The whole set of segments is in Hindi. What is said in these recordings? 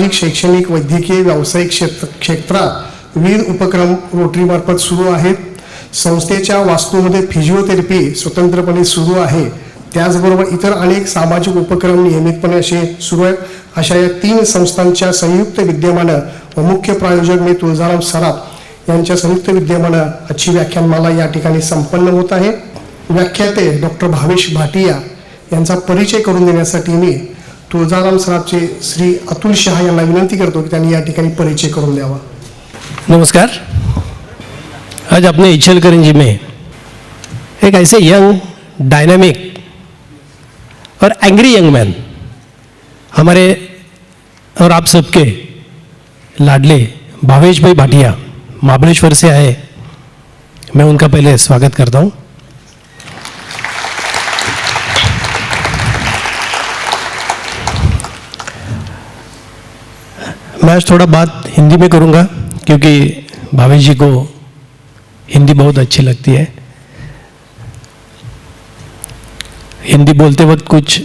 सामाजिक, शैक्षणिक, वैद्यकीय, व्यावसायिक क्षेत्रात विविध उपक्रम रोटरीमार्फत सुरू आहेत. संस्थेच्या वास्तूमध्ये फिजिओथेरपी स्वतंत्रपणे सुरू आहे. त्याचबरोबर इतर अनेक सामाजिक उपक्रम नियमितपणे असे सुरू आहेत. अशा या 3 संस्थांच्या संयुक्त विद्यमानं व मुख्य प्रायोजक मी तुळजाराम सराफ यांच्या संयुक्त विद्यमानं आजची व्याख्यानमाला या ठिकाणी संपन्न होत आहे. व्याख्याते डॉक्टर भावेश भाटिया यांचा परिचय करून देण्यासाठी मी तुळजाराम सराफचे श्री अतुल शहा यांना विनंती करतो की त्यांनी या ठिकाणी परिचय करून द्यावा. नमस्कार. आज अपने इचलकरंजी में एक ऐसे यंग, डायनामिक और एंग्री यंग मैन, हमारे और आप सबके लाडले भावेश भाई भाटिया महाबलेश्वर से आए. मैं उनका पहले स्वागत करता हूँ. मैं आज थोड़ा बात हिंदी में करूँगा क्योंकि भावेश जी को हिंदी बहुत अच्छी लगती है. हिंदी बोलते वक्त कुछ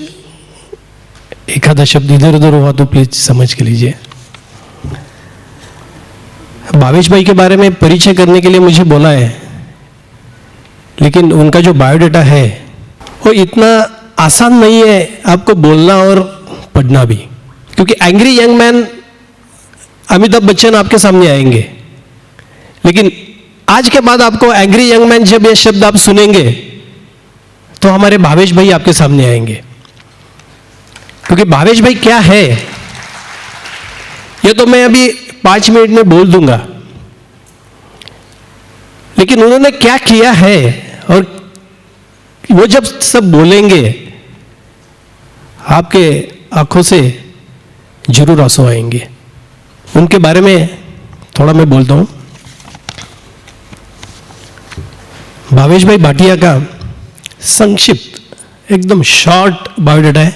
एक आधा शब्द इधर उधर हुआ तो प्लीज समझ के लीजिए. भावेश भाई के बारे में परिचय करने के लिए मुझे बोला है, लेकिन उनका जो बायोडाटा है वो इतना आसान नहीं है आपको बोलना और पढ़ना भी, क्योंकि angry young man Amitabh Bachchan आपके सामने आएंगे, लेकिन आज के बाद आपको एंग्री यंग मैन जब ये शब्द आप सुनेंगे तो हमारे भावेश भाई आपके सामने आएंगे. क्योंकि भावेश भाई क्या है ये तो मैं अभी 5 मिनट में बोल दूंगा, लेकिन उन्होंने क्या किया है और वो जब सब बोलेंगे आपके आंखों से जरूर आंसू आएंगे. उनके बारे में थोड़ा मैं बोलता हूं. भावेश भाई भाटिया का संक्षिप्त एकदम शॉर्ट बायोडाटा है.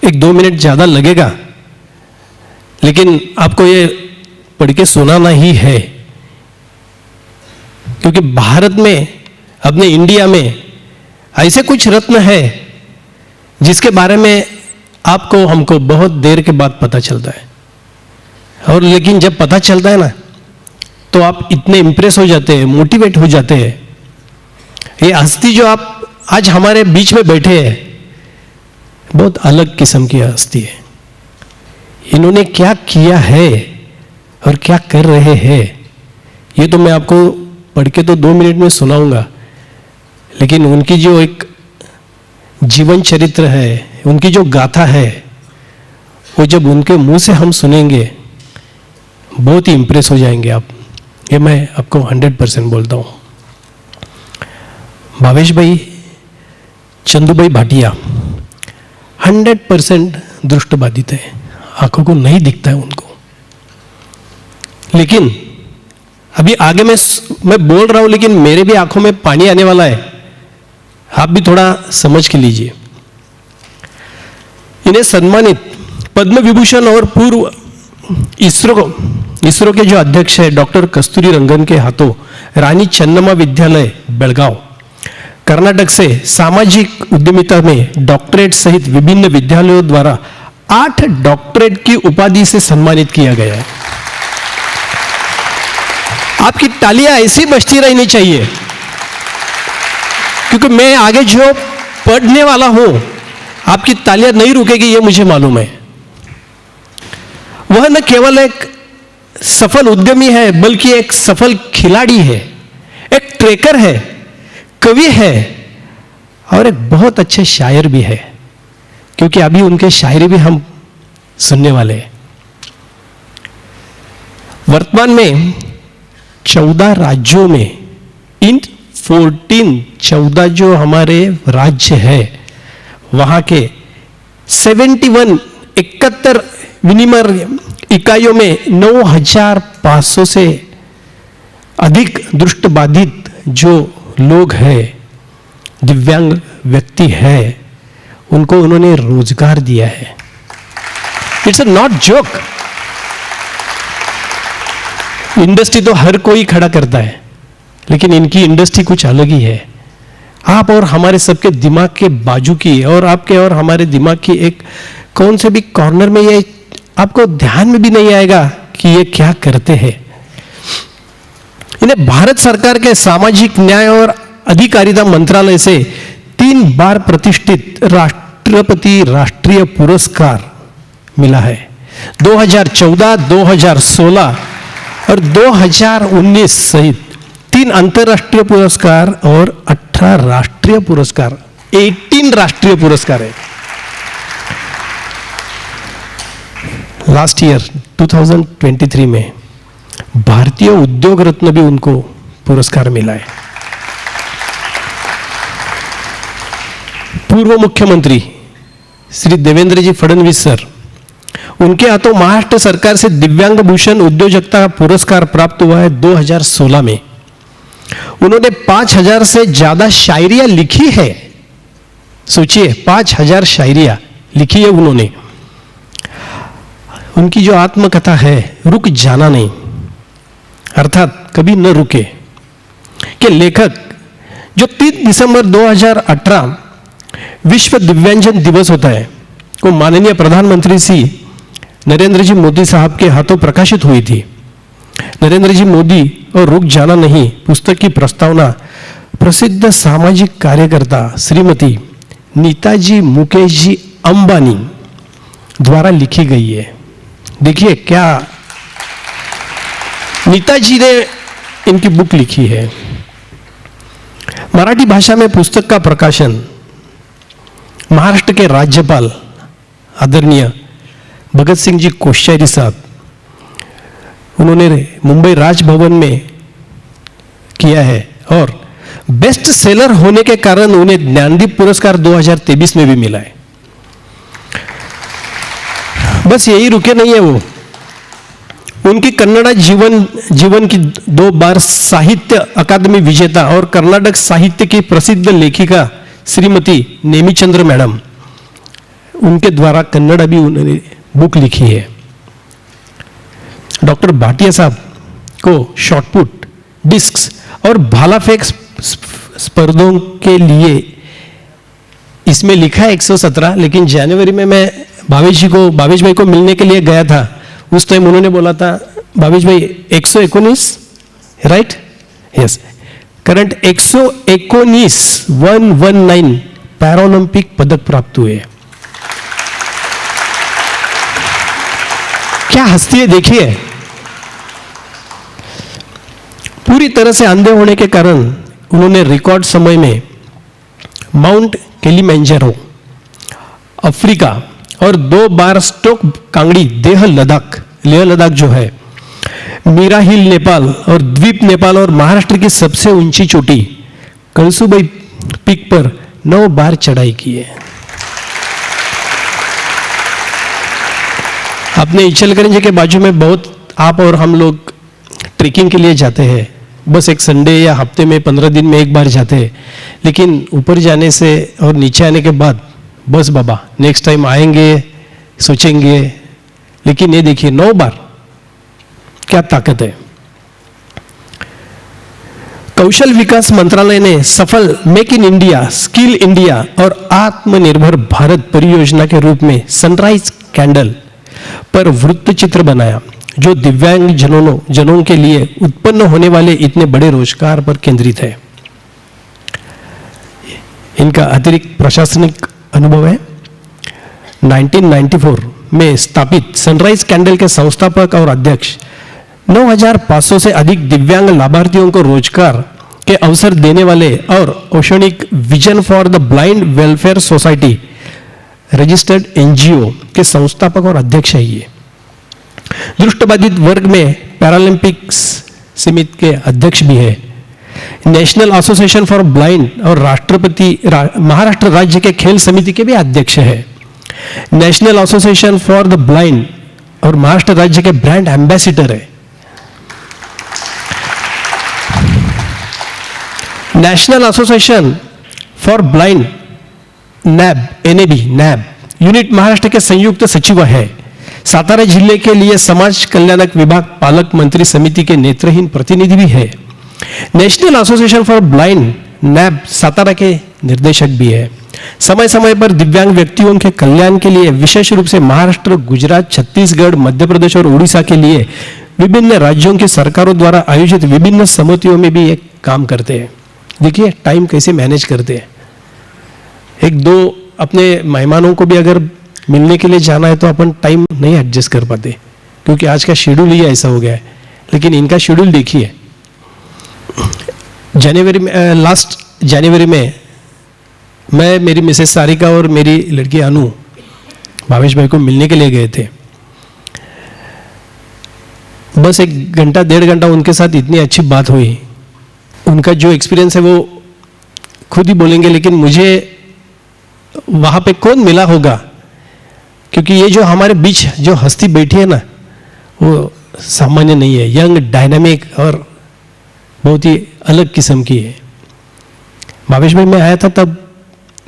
1-2 मिनट ज़्यादा लगेगा, लेकिन आपको ये पढ़ के सुनाना ही है, क्योंकि भारत में, अपने इंडिया में ऐसे कुछ रत्न है जिसके बारे में आपको हमको बहुत देर के बाद पता चलता है. और लेकिन जब पता चलता है ना तो आप इतने इम्प्रेस हो जाते हैं, मोटिवेट हो जाते हैं. ये हस्ती जो आप आज हमारे बीच में बैठे हैं बहुत अलग किस्म की हस्ती है. इन्होंने क्या किया है और क्या कर रहे हैं ये तो मैं आपको पढ़ के तो 2 मिनट में सुनाऊंगा, लेकिन उनकी जो एक जीवन चरित्र है, उनकी जो गाथा है, वो जब उनके मुंह से हम सुनेंगे बहुत ही इम्प्रेस हो जाएंगे आप. ये मैं आपको 100% बोलता हूँ. भावेश भाई चंदू भाई भाटिया 100% दृष्टबाधित है, आंखों को नहीं दिखता है उनको. लेकिन अभी आगे मैं बोल रहा हूं, लेकिन मेरे भी आंखों में पानी आने वाला है, आप भी थोड़ा समझ के लीजिए. इन्हें सम्मानित पद्म विभूषण और पूर्व इसरो के जो अध्यक्ष है डॉक्टर कस्तूरी रंगन के हाथों रानी चन्नम्मा विद्यालय बेलगांव कर्नाटक से सामाजिक उद्यमिता में डॉक्टरेट सहित विभिन्न विद्यालयों द्वारा 8 डॉक्टरेट की उपाधि से सम्मानित किया गया है. आपकी तालियां ऐसी बजती रहनी चाहिए, क्योंकि मैं आगे जो पढ़ने वाला हूं आपकी तालियां नहीं रुकेगी, ये मुझे मालूम है. वह न केवल एक सफल उद्यमी है, बल्कि एक सफल खिलाड़ी है, एक ट्रेकर है, कवि है और एक बहुत अच्छे शायर भी है, क्योंकि अभी उनके शायरी भी हम सुनने वाले हैं. वर्तमान में 14 राज्यों में इन 14 जो हमारे राज्य है वहां के 71 विनिमय इकाइयों में 9,500 से अधिक दृष्टिबाधित जो लोग हैं, दिव्यांग व्यक्ति है, उनको उन्होंने रोजगार दिया है. It's a not joke. Industry तो हर कोई खड़ा करता है, लेकिन इनकी इंडस्ट्री कुछ अलग ही है. आप और हमारे सबके दिमाग के बाजू की और आपके और हमारे दिमाग की एक कौन से भी कॉर्नर में ये आपको ध्यान में भी नहीं आएगा कि ये क्या करते हैं। इन्हें भारत सरकार के सामाजिक न्याय और अधिकारिता मंत्रालय से 3 बार प्रतिष्ठित राष्ट्रपति राष्ट्रीय पुरस्कार मिला है। 2014, 2016 और 2019 सहित 3 अंतर्राष्ट्रीय पुरस्कार और 18 राष्ट्रीय पुरस्कार, 18 राष्ट्रीय पुरस्कार है। लास्ट ईयर 2023 में भारतीय उद्योग रत्न भी उनको पुरस्कार मिला है। पूर्व मुख्यमंत्री श्री देवेंद्र जी फडणवीस सर, उनके हाथों महाराष्ट्र सरकार से दिव्यांग भूषण उद्योजकता पुरस्कार प्राप्त हुआ है 2016 में। उन्होंने 5000 से ज्यादा शायरियां लिखी है। सोचिए, 5000 शायरियां लिखी है उन्होंने। उनकी जो आत्मकथा है रुक जाना नहीं, अर्थात कभी न रुके, के लेखक जो 3 दिसंबर 2018 विश्व दिव्यांजन दिवस होता है को माननीय प्रधानमंत्री श्री नरेंद्र जी मोदी साहब के हाथों प्रकाशित हुई थी। नरेंद्र जी मोदी और रुक जाना नहीं पुस्तक की प्रस्तावना प्रसिद्ध सामाजिक कार्यकर्ता श्रीमती नीताजी मुकेश जी अंबानी द्वारा लिखी गई है। देखिए क्या नीताजी ने इनकी बुक लिखी है। मराठी भाषा में पुस्तक का प्रकाशन महाराष्ट्र के राज्यपाल आदरणीय भगत सिंह जी कोश्यारी साहब, उन्होंने मुंबई राजभवन में किया है और बेस्ट सेलर होने के कारण उन्हें ज्ञानदीप पुरस्कार 2023 में भी मिला है। बस यही रुके नहीं है वो, उनकी कन्नड़ा जीवन की 2 बार साहित्य अकादमी विजेता और कर्नाटक साहित्य की प्रसिद्ध लेखिका श्रीमती नेमीचंद्र मैडम, उनके द्वारा कन्नड़ा भी उन्होंने बुक लिखी है। डॉक्टर भाटिया साहब को शॉटपुट, डिस्क्स और भाला फेंक स्पर्धों के लिए इसमें लिखा है 117, लेकिन जनवरी में मैं भावेश भाई को मिलने के लिए गया था। उस टाइम उन्होंने बोला था, भावेश भाई 119, राइट? यस, करंट 119 पैरालंपिक पदक प्राप्त हुए। क्या हस्ती है देखिए। पूरी तरह से अंधे होने के कारण उन्होंने रिकॉर्ड समय में माउंट किलिमंजारो अफ्रीका और 2 बार स्टोक कांगड़ी लेह लद्दाख जो है, मीरा हिल नेपाल और द्वीप नेपाल और महाराष्ट्र की सबसे ऊंची चोटी कलसुबाई पीक पर 9 बार चढ़ाई की है। अपने इचलकरंजी के बाजू में बहुत आप और हम लोग ट्रेकिंग के लिए जाते हैं। बस एक संडे या हफ्ते में 15 दिन में एक बार जाते हैं, लेकिन ऊपर जाने से और नीचे आने के बाद बस बाबा नेक्स्ट टाइम आएंगे सोचेंगे। लेकिन ये देखिए 9 बार, क्या ताकत है। कौशल विकास मंत्रालय ने सफल make in India, skill India और आत्मनिर्भर भारत परियोजना के रूप में सनराइज कैंडल पर वृत्त चित्र बनाया, जो दिव्यांग जनों के लिए उत्पन्न होने वाले इतने बड़े रोजगार पर केंद्रित है। इनका अतिरिक्त प्रशासनिक अनुभव है। 1994 में स्थापित सनराइज कैंडल के संस्थापक और अध्यक्ष 9500 से अधिक दिव्यांग लाभार्थियों को रोजगार के अवसर देने वाले और oceanic vision for the blind welfare society registered NGO के संस्थापक और अध्यक्ष है। ये दृष्टिबाधित वर्ग में पैरालंपिक्स समिति के अध्यक्ष भी है। नेशनल एसोसिएशन फॉर ब्लाइंड और महाराष्ट्र राज्य के खेल समिति के भी अध्यक्ष है। National association for the blind और महाराष्ट्र राज्य के ब्रांड एम्बेसडर है। National association for blind NAB unit Maharashtra के संयुक्त सचिव है। सातारा जिले के लिए समाज कल्याणक विभाग पालक मंत्री समिति के नेत्रहीन प्रतिनिधि भी है। नेशनल एसोसिएशन फॉर ब्लाइंड नैब सातारा के निर्देशक भी है। समय समय पर दिव्यांग व्यक्तियों के कल्याण के लिए विशेष रूप से महाराष्ट्र, गुजरात, छत्तीसगढ़, मध्य प्रदेश और उड़ीसा के लिए विभिन्न राज्यों की सरकारों द्वारा आयोजित विभिन्न समितियों में भी ये काम करते हैं। देखिए टाइम कैसे मैनेज करते हैं। एक दो अपने मेहमानों को भी अगर मिलने के लिए जाना है तो अपन टाइम नहीं एडजस्ट कर पाते, क्योंकि आज का शेड्यूल ही ऐसा हो गया है। लेकिन इनका शेड्यूल देखिए, जनवरी में, लास्ट जनवरी में मैं, मेरी मिसेस सारिका और मेरी लड़की अनु भावेश भाई को मिलने के लिए गए थे। बस 1 घंटा 1.5 घंटा उनके साथ इतनी अच्छी बात हुई। उनका जो एक्सपीरियंस है वो खुद ही बोलेंगे, लेकिन मुझे वहाँ पे कौन मिला होगा, क्योंकि ये जो हमारे बीच जो हस्ती बैठी है ना, वो सामान्य नहीं है। यंग, डायनामिक और बहुत ही अलग किस्म की है। भावेश भाई, मैं आया था तब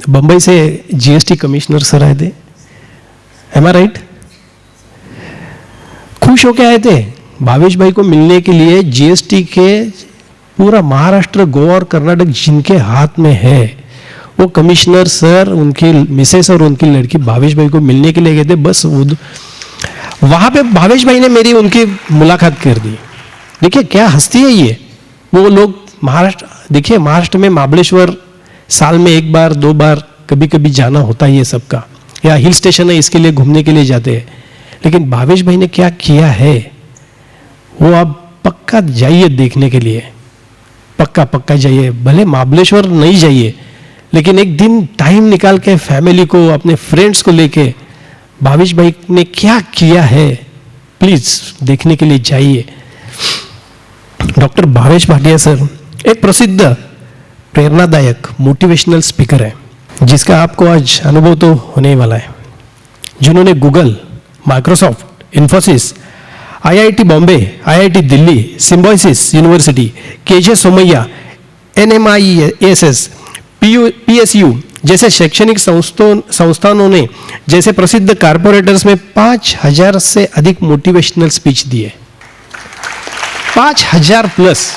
बंबई से जीएसटी कमिश्नर सर आए थे, एम आई राइट? खुश होके आए थे भावेश भाई को मिलने के लिए। जीएसटी के पूरा महाराष्ट्र, गोवा और कर्नाटक जिनके हाथ में है, वो कमिश्नर सर, उनकी मिसेस और उनकी लड़की भावेश भाई को मिलने के लिए गए थे। बस वहां पे भावेश भाई ने मेरी उनकी मुलाकात कर दी। देखिए क्या हस्ती है ये। वो लोग महाराष्ट्र, देखिए महाराष्ट्र में महाबलेश्वर साल में 1 बार 2 बार कभी कभी जाना होता है ये सबका, या हिल स्टेशन है इसके लिए घूमने के लिए जाते हैं। लेकिन भावेश भाई ने क्या किया है वो आप पक्का जाइए देखने के लिए, पक्का पक्का जाइए। भले महाबलेश्वर नहीं जाइए, लेकिन एक दिन टाइम निकाल के फैमिली को, अपने फ्रेंड्स को लेके भावेश भाई ने क्या किया है, प्लीज देखने के लिए जाइए। डॉक्टर भावेश भाटिया सर एक प्रसिद्ध, प्रेरणादायक, मोटिवेशनल स्पीकर है, जिसका आपको आज अनुभव तो होने ही वाला है। जिन्होंने Google, Microsoft, Infosys, IIT Bombay, IIT Delhi, Symbiosis university, K J Somaiya, NMISS, PSU जैसे शैक्षणिक संस्थानों ने, जैसे प्रसिद्ध कारपोरेटर्स में 5000 से अधिक मोटिवेशनल स्पीच दिए। 5000 प्लस।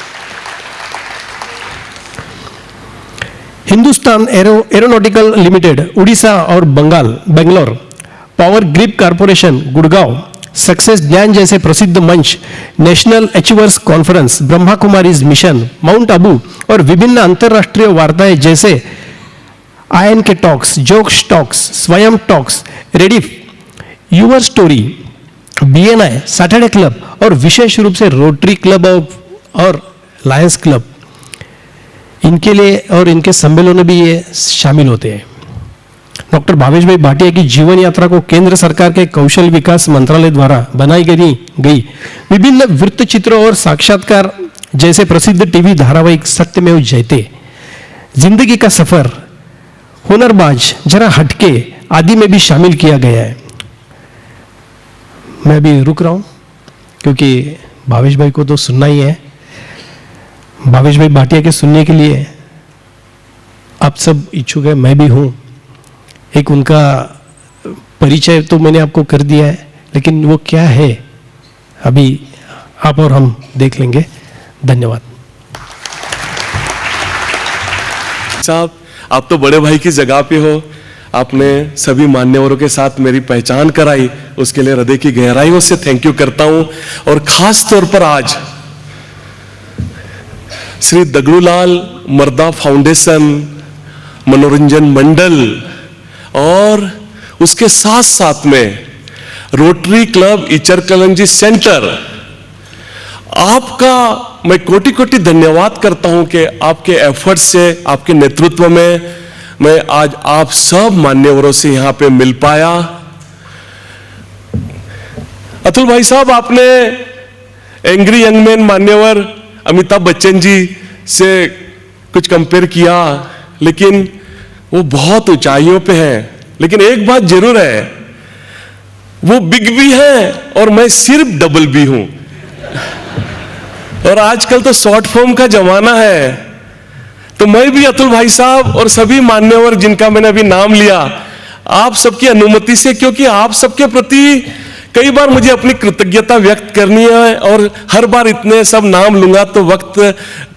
हिंदुस्तान एरोनॉटिकल लिमिटेड, उड़ीसा और Bangalore, power grid corporation, Gurgaon, success Gyan जैसे प्रसिद्ध मंच, national achievers conference, Brahma Kumaris mission, mount Abu और विभिन्न अंतरराष्ट्रीय वार्ताएं जैसे आयन के टॉक्स, जोक्स talks, Swayam talks, Rediff, your story, BNI, Saturday club और विशेष रूप से रोटरी क्लब और लायंस क्लब, इनके लिए और इनके सम्मेलनों में भी ये शामिल होते हैं। डॉक्टर भावेश भाई भाटिया की जीवन यात्रा को केंद्र सरकार के कौशल विकास मंत्रालय द्वारा बनाई गई विभिन्न वृत्त चित्रों और साक्षात्कार जैसे प्रसिद्ध टीवी धारावाहिक सत्यमेव जयते, जिंदगी का सफर, हुनरबाज, जरा हटके आदि में भी शामिल किया गया है। मैं भी रुक रहा हूं क्योंकि भावेश भाई को तो सुनना ही है। भावेश भाई भाटिया के सुनने के लिए आप सब इच्छुक है, मैं भी हूं। एक उनका परिचय तो मैंने आपको कर दिया है, लेकिन वो क्या है अभी आप और हम देख लेंगे। धन्यवाद साहब, आप तो बड़े भाई की जगह पे हो। आपने सभी मान्यवरों के साथ मेरी पहचान कराई, उसके लिए हृदय की गहराइयों से थैंक यू करता हूं। और खास तौर पर आज श्री दगड़ूलाल मर्दा फाउंडेशन, मनोरंजन मंडल और उसके साथ साथ में रोटरी क्लब इचरकलंजी सेंटर, आपका मैं कोटि कोटि धन्यवाद करता हूं कि आपके एफर्ट से, आपके नेतृत्व में मैं आज आप सब मान्यवरों से यहां पे मिल पाया। अतुल भाई साहब, आपने एंग्री यंग मैन मान्यवर अमिताभ बच्चन जी से कुछ कंपेयर किया, लेकिन वो बहुत ऊंचाइयों पे हैं। लेकिन एक बात जरूर है, वो बिग भी है और मैं सिर्फ डबल बी हूं। और आजकल तो शॉर्ट फॉर्म का जमाना है, तो मैं भी अतुल भाई साहब और सभी मान्यवर जिनका मैंने अभी नाम लिया, आप सबकी अनुमति से, क्योंकि आप सबके प्रति कई बार मुझे अपनी कृतज्ञता व्यक्त करनी है और हर बार इतने सब नाम लूंगा तो वक्त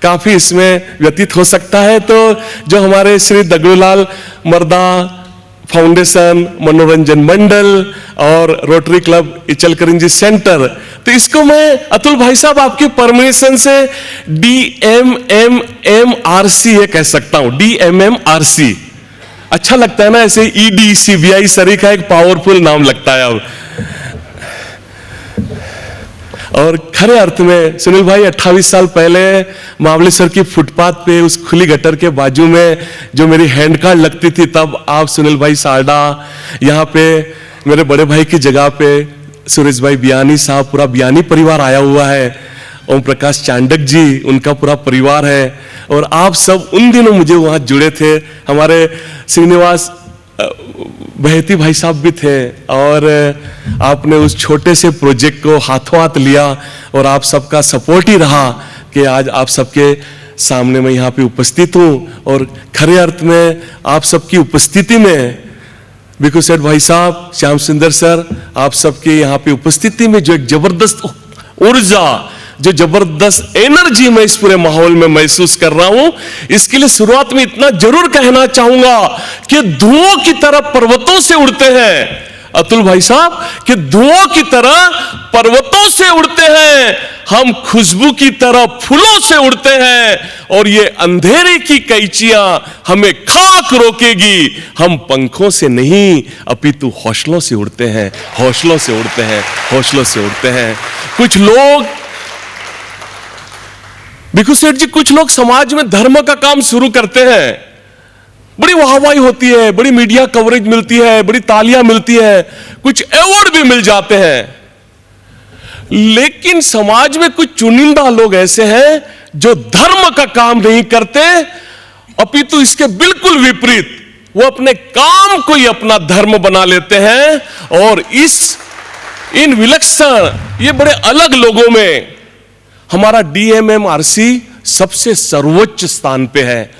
काफी इसमें व्यतीत हो सकता है। तो जो हमारे श्री दगड़ूलाल मर्दा फाउंडेशन, मनोरंजन मंडल और रोटरी क्लब इचलकरंजी सेंटर, तो इसको मैं अतुल भाई साहब आपकी परमिशन से DMMMRC ये कह सकता हूं। DMMRC अच्छा लगता है ना, ऐसे ED CBI सरी का एक पावरफुल नाम लगता है अब। और खरे अर्थ में सुनील भाई 28 साल पहले महाबलेश्वर की फुटपाथ पे उस खुली गटर के बाजू में जो मेरी हैंड कार्ड लगती थी, तब आप सुनील भाई सारडा, यहाँ पे मेरे बड़े भाई की जगह पे सुरेश भाई बियानी साहब, पूरा बियानी परिवार आया हुआ है, ओम प्रकाश चांडक जी उनका पूरा परिवार है, और आप सब उन दिनों मुझे वहां जुड़े थे। हमारे श्रीनिवास बहेती भाई साहब भी थे, और आपने उस छोटे से प्रोजेक्ट को हाथों हाथ लिया, और आप सबका सपोर्ट ही रहा कि आज आप सबके सामने मैं यहाँ पे उपस्थित हूँ। और खरे अर्थ में आप सबकी उपस्थिति में बिकू सेठ भाई साहब, श्याम सुंदर सर, आप सबके यहाँ पे उपस्थिति में जो एक जबरदस्त ऊर्जा, जो जबरदस्त एनर्जी मैं इस पूरे माहौल में महसूस कर रहा हूं, इसके लिए शुरुआत में इतना जरूर कहना चाहूंगा कि धुओं की तरह पर्वतों से उड़ते हैं अतुल भाई साहब, कि धुओं की तरह पर्वतों से उड़ते हैं, हम खुशबू की तरह फूलों से उड़ते हैं, और ये अंधेरे की कैचियां हमें खाक रोकेगी, हम पंखों से नहीं अपितु हौसलों से उड़ते हैं, हौसलों से उड़ते हैं, हौसलों से उड़ते हैं। कुछ लोग भिखू सेठ जी, कुछ लोग समाज में धर्म का काम शुरू करते हैं, बड़ी वाहवाही होती है, बड़ी मीडिया कवरेज मिलती है, बड़ी तालियां मिलती है, कुछ अवार्ड भी मिल जाते हैं, लेकिन समाज में कुछ चुनिंदा लोग ऐसे हैं जो धर्म का काम नहीं करते, अपितु इसके बिल्कुल विपरीत वो अपने काम को ही अपना धर्म बना लेते हैं, और इन विलक्षण, ये बड़े अलग लोगों में हमारा DMMRC सबसे सर्वोच्च स्थान पे है।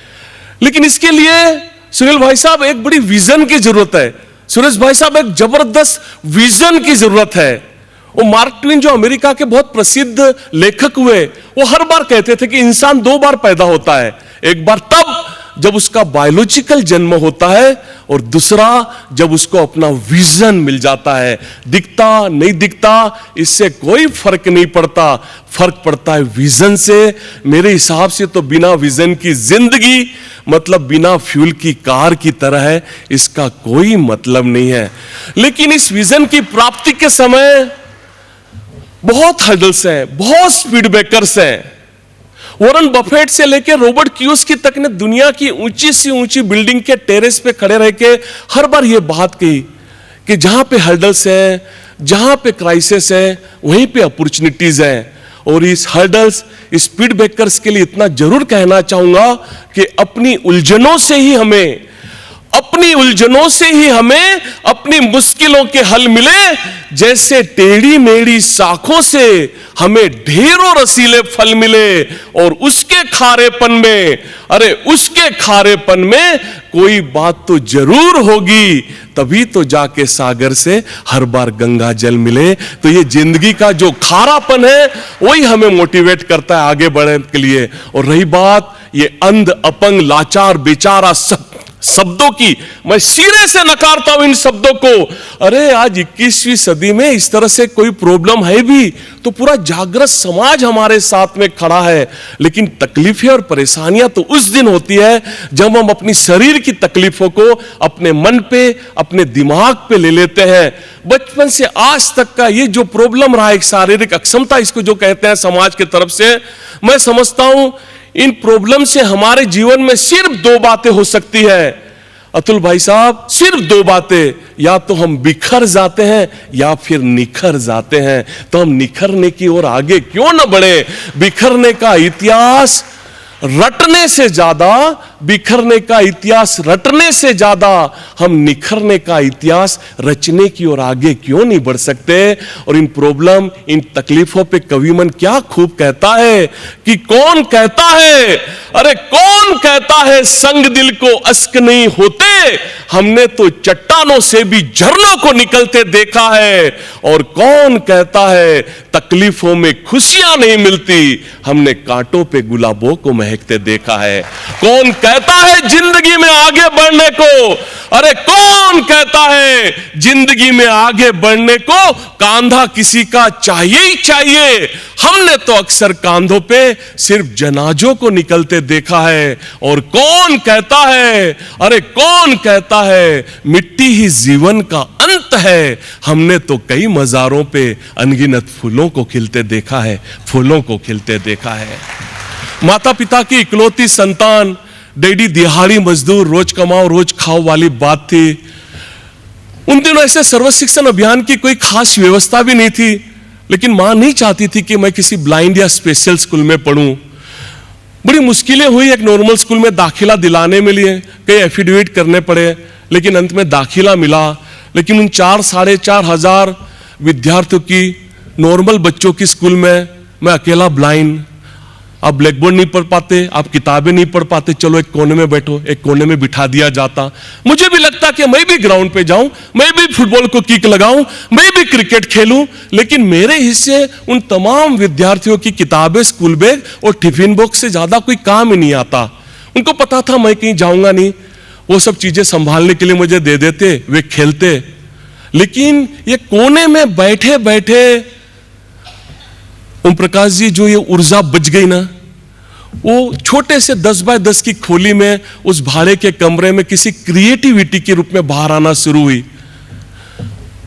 लेकिन इसके लिए सुनील भाई साहब एक बड़ी विजन की जरूरत है, सुरेश भाई साहब एक जबरदस्त विजन की जरूरत है। वो मार्क ट्वेन जो अमेरिका के बहुत प्रसिद्ध लेखक हुए, वो हर बार कहते थे कि इंसान 2 बार पैदा होता है, एक बार तब जब उसका बायोलॉजिकल जन्म होता है, और दूसरा जब उसको अपना विजन मिल जाता है। दिखता नहीं दिखता इससे कोई फर्क नहीं पड़ता, फर्क पड़ता है विजन से। मेरे हिसाब से तो बिना विजन की जिंदगी मतलब बिना फ्यूल की कार की तरह है, इसका कोई मतलब नहीं है। लेकिन इस विजन की प्राप्ति के समय बहुत हर्डल्स हैं, बहुत स्पीड ब्रेकर्स हैं। वॉरेन बफेट से लेकर रॉबर्ट कियोसाकी तक ने दुनिया की ऊंची सी ऊंची बिल्डिंग के टेरेस पे खड़े रह के हर बार ये बात कही कि जहां पे हर्डल्स है, जहां पे क्राइसिस है, वहीं पे अपॉर्चुनिटीज हैं। और इस हर्डल्स, स्पीड ब्रेकर्स के लिए इतना जरूर कहना चाहूंगा कि अपनी उलझनों से ही हमें अपनी मुश्किलों के हल मिले। जैसे टेढ़ी मेढ़ी शाखों से हमें ढेरों रसीले फल मिले, और उसके खारेपन में कोई बात तो जरूर होगी, तभी तो जाके सागर से हर बार गंगा जल मिले। तो ये जिंदगी का जो खारापन है वही हमें मोटिवेट करता है आगे बढ़ने के लिए। और रही बात ये अंध, अपंग, लाचार, बेचारा शब्दों की, मैं सिरे से नकारता हूं इन शब्दों को। अरे आज 21वीं सदी में इस तरह से कोई प्रॉब्लम है भी तो पूरा जागृत समाज हमारे साथ में खड़ा है। लेकिन तकलीफें और परेशानियां तो उस दिन होती है जब हम अपनी शरीर की तकलीफों को अपने मन पे, अपने दिमाग पे ले लेते हैं। बचपन से आज तक का ये जो प्रॉब्लम रहा, एक शारीरिक अक्षमता इसको जो कहते हैं समाज की तरफ से, मैं समझता हूं इन प्रॉब्लम से हमारे जीवन में सिर्फ 2 बातें हो सकती है अतुल भाई साहब, सिर्फ 2 बातें। या तो हम बिखर जाते हैं या फिर निखर जाते हैं। तो हम निखरने की ओर आगे क्यों न बढ़े? बिखरने का इतिहास रटने से ज्यादा बिखरने का इतिहास रटने से ज्यादा हम निखरने का इतिहास रचने की ओर आगे क्यों नहीं बढ़ सकते। और इन प्रॉब्लम, इन तकलीफों पे कविमन क्या खूब कहता है कि कौन कहता है, अरे कौन कहता है संग दिल को अश्क नहीं होते, हमने तो चट्टानों से भी झरनों को निकलते देखा है। और कौन कहता है तकलीफों में खुशियां नहीं मिलती, हमने कांटों पे गुलाबों को महकते देखा है। कौन कहता है जिंदगी में आगे बढ़ने को, अरे कौन कहता है जिंदगी में आगे बढ़ने को कांधा किसी का चाहिए ही चाहिए, हमने तो अक्सर कांधों पे सिर्फ जनाजों को निकलते देखा है। और कौन कहता है, अरे कौन कहता है मिट्टी ही जीवन का अंत है, हमने तो कई मजारों पे अनगिनत फूलों को खिलते देखा है, फूलों को खिलते देखा है। माता पिता की इकलौती संतान, डैडी दिहाड़ी मजदूर, रोज कमाओ रोज खाओ वाली बात थी। उन दिनों ऐसे सर्व शिक्षण अभियान की कोई खास व्यवस्था भी नहीं थी, लेकिन मां नहीं चाहती थी कि मैं किसी ब्लाइंड या स्पेशल स्कूल में पढ़ूं। बड़ी मुश्किलें हुई एक नॉर्मल स्कूल में दाखिला दिलाने में लिए, कई एफिडेविट करने पड़े, लेकिन अंत में दाखिला मिला। लेकिन उन 4,500 विद्यार्थियों की नॉर्मल बच्चों की स्कूल में मैं अकेला ब्लाइंड। आप ब्लैक बोर्ड नहीं पढ़ पाते, आप किताबें नहीं पढ़ पाते, चलो एक कोने में बैठो, एक कोने में बिठा दिया जाता। मुझे भी लगता कि मैं भी ग्राउंड पे जाऊं, मैं भी फुटबॉल को किक लगाऊं, मैं भी क्रिकेट खेलूं, लेकिन मेरे हिस्से उन तमाम विद्यार्थियों की किताबें, स्कूल बैग और टिफिन बॉक्स से ज्यादा कोई काम ही नहीं आता। उनको पता था मैं कहीं जाऊंगा नहीं, वो सब चीजें संभालने के लिए मुझे दे देते, वे खेलते। लेकिन ये कोने में बैठे बैठे ओम प्रकाश जी, जो ये ऊर्जा बच गई ना, वो छोटे से 10 बाय 10 की खोली में, उस भाड़े के कमरे में किसी क्रिएटिविटी के रूप में बाहर आना शुरू हुई।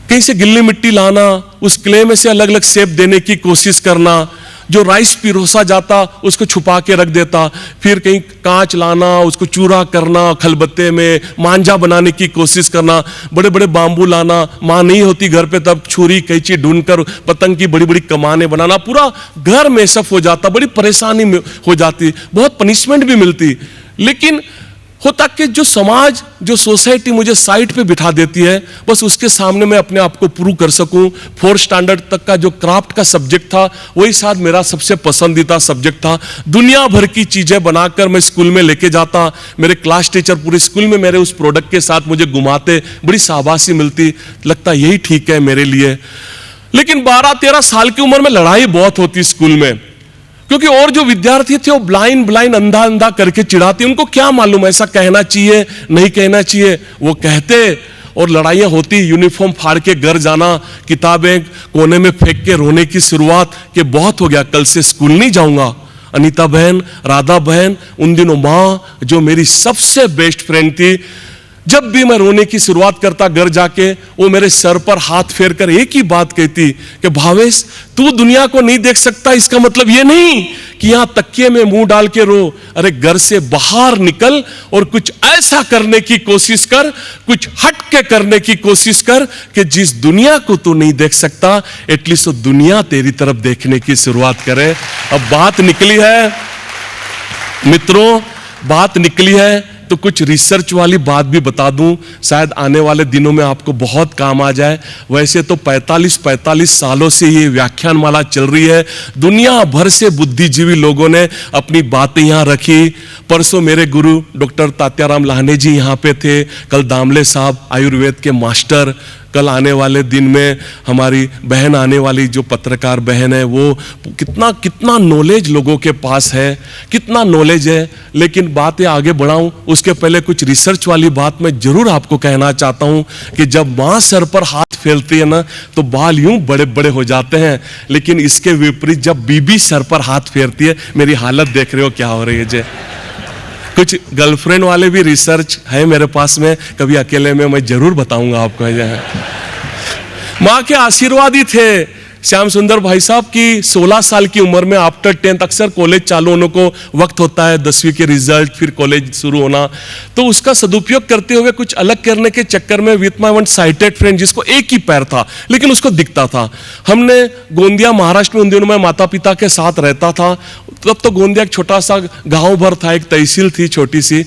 कहीं से गिल्ली मिट्टी लाना, उस क्ले में से अलग अलग शेप देने की कोशिश करना, जो राइस पिरोसा जाता उसको छुपा के रख देता, फिर कहीं कांच लाना, उसको चूरा करना, खलबत्ते में मांझा बनाने की कोशिश करना, बड़े बड़े बांबू लाना, मां नहीं होती घर पे तब छुरी कैंची ढूंढकर पतंग की बड़ी बड़ी कमाने बनाना, पूरा घर मेसअप हो जाता, बड़ी परेशानी में हो जाती, बहुत पनिशमेंट भी मिलती। लेकिन होता कि जो समाज, जो सोसाइटी मुझे साइड पे बिठा देती है, बस उसके सामने मैं अपने आप को प्रूव कर सकूं। 4th स्टैंडर्ड तक का जो क्राफ्ट का सब्जेक्ट था, वही शायद मेरा सबसे पसंदीदा सब्जेक्ट था। दुनिया भर की चीजें बनाकर मैं स्कूल में लेके जाता, मेरे क्लास टीचर पूरे स्कूल में मेरे उस प्रोडक्ट के साथ मुझे घुमाते, बड़ी शाबाशी मिलती, लगता यही ठीक है मेरे लिए। लेकिन 12-13 साल की उम्र में लड़ाई बहुत होती स्कूल में, क्योंकि और जो विद्यार्थी थे वो ब्लाइंड अंधा अंधा करके चिढ़ाते, उनको क्या मालूम ऐसा कहना चाहिए नहीं कहना चाहिए, वो कहते और लड़ाइयां होती। यूनिफॉर्म फाड़ के घर जाना, किताबें कोने में फेंक के रोने की शुरुआत कि बहुत हो गया, कल से स्कूल नहीं जाऊंगा। अनीता बहन, राधा बहन, उन दिनों माँ जो मेरी सबसे बेस्ट फ्रेंड थी, जब भी मैं रोने की शुरुआत करता घर जाके, वो मेरे सर पर हाथ फेर कर एक ही बात कहती कि भावेश, तू दुनिया को नहीं देख सकता, इसका मतलब ये नहीं कि यहां तकिए में मुंह डाल के रो। अरे घर से बाहर निकल और कुछ ऐसा करने की कोशिश कर, कुछ हट के करने की कोशिश कर कि जिस दुनिया को तू नहीं देख सकता, एटलीस्ट वो दुनिया तेरी तरफ देखने की शुरुआत करे। अब बात निकली है मित्रों, बात निकली है तो कुछ रिसर्च वाली बात भी बता दूं, शायद आने वाले दिनों में आपको बहुत काम आ जाए। वैसे तो 45 सालों से ये व्याख्यान माला चल रही है, दुनिया भर से बुद्धिजीवी लोगों ने अपनी बातें यहां रखी। परसों मेरे गुरु डॉक्टर तात्याराम लाहने जी यहां पे थे, कल दामले साहब आयुर्वेद के मास्टर, कल आने वाले दिन में हमारी बहन आने वाली जो पत्रकार बहन है, वो कितना नॉलेज लोगों के पास है, कितना नॉलेज है। लेकिन बातें आगे बढ़ाऊं उसके पहले कुछ रिसर्च वाली बात मैं जरूर आपको कहना चाहता हूं कि जब मां सर पर हाथ फैलती है ना, तो बाल यूं बड़े बड़े हो जाते हैं, लेकिन इसके विपरीत जब बीबी सर पर हाथ फेरती है, मेरी हालत देख रहे हो क्या हो रही है जे। कुछ गर्लफ्रेंड वाले भी रिसर्च है मेरे पास में, कभी अकेले में मैं जरूर बताऊंगा आपको। मां के आशीर्वाद ही थे श्याम सुंदर भाई साहब की 16 साल की उम्र में आफ्टर 10th, अक्सर कॉलेज चालू होने को वक्त होता है, 10वीं के रिजल्ट, फिर कॉलेज शुरू होना, तो उसका सदुपयोग करते हुए कुछ अलग करने के चक्कर में with my one sighted friend, जिसको एक ही पैर था लेकिन उसको दिखता था, हमने गोंदिया महाराष्ट्र में, उन दिनों मैं माता पिता के साथ रहता था, तब तो गोंदिया एक छोटा सा गांव भर था, एक तहसील थी छोटी सी,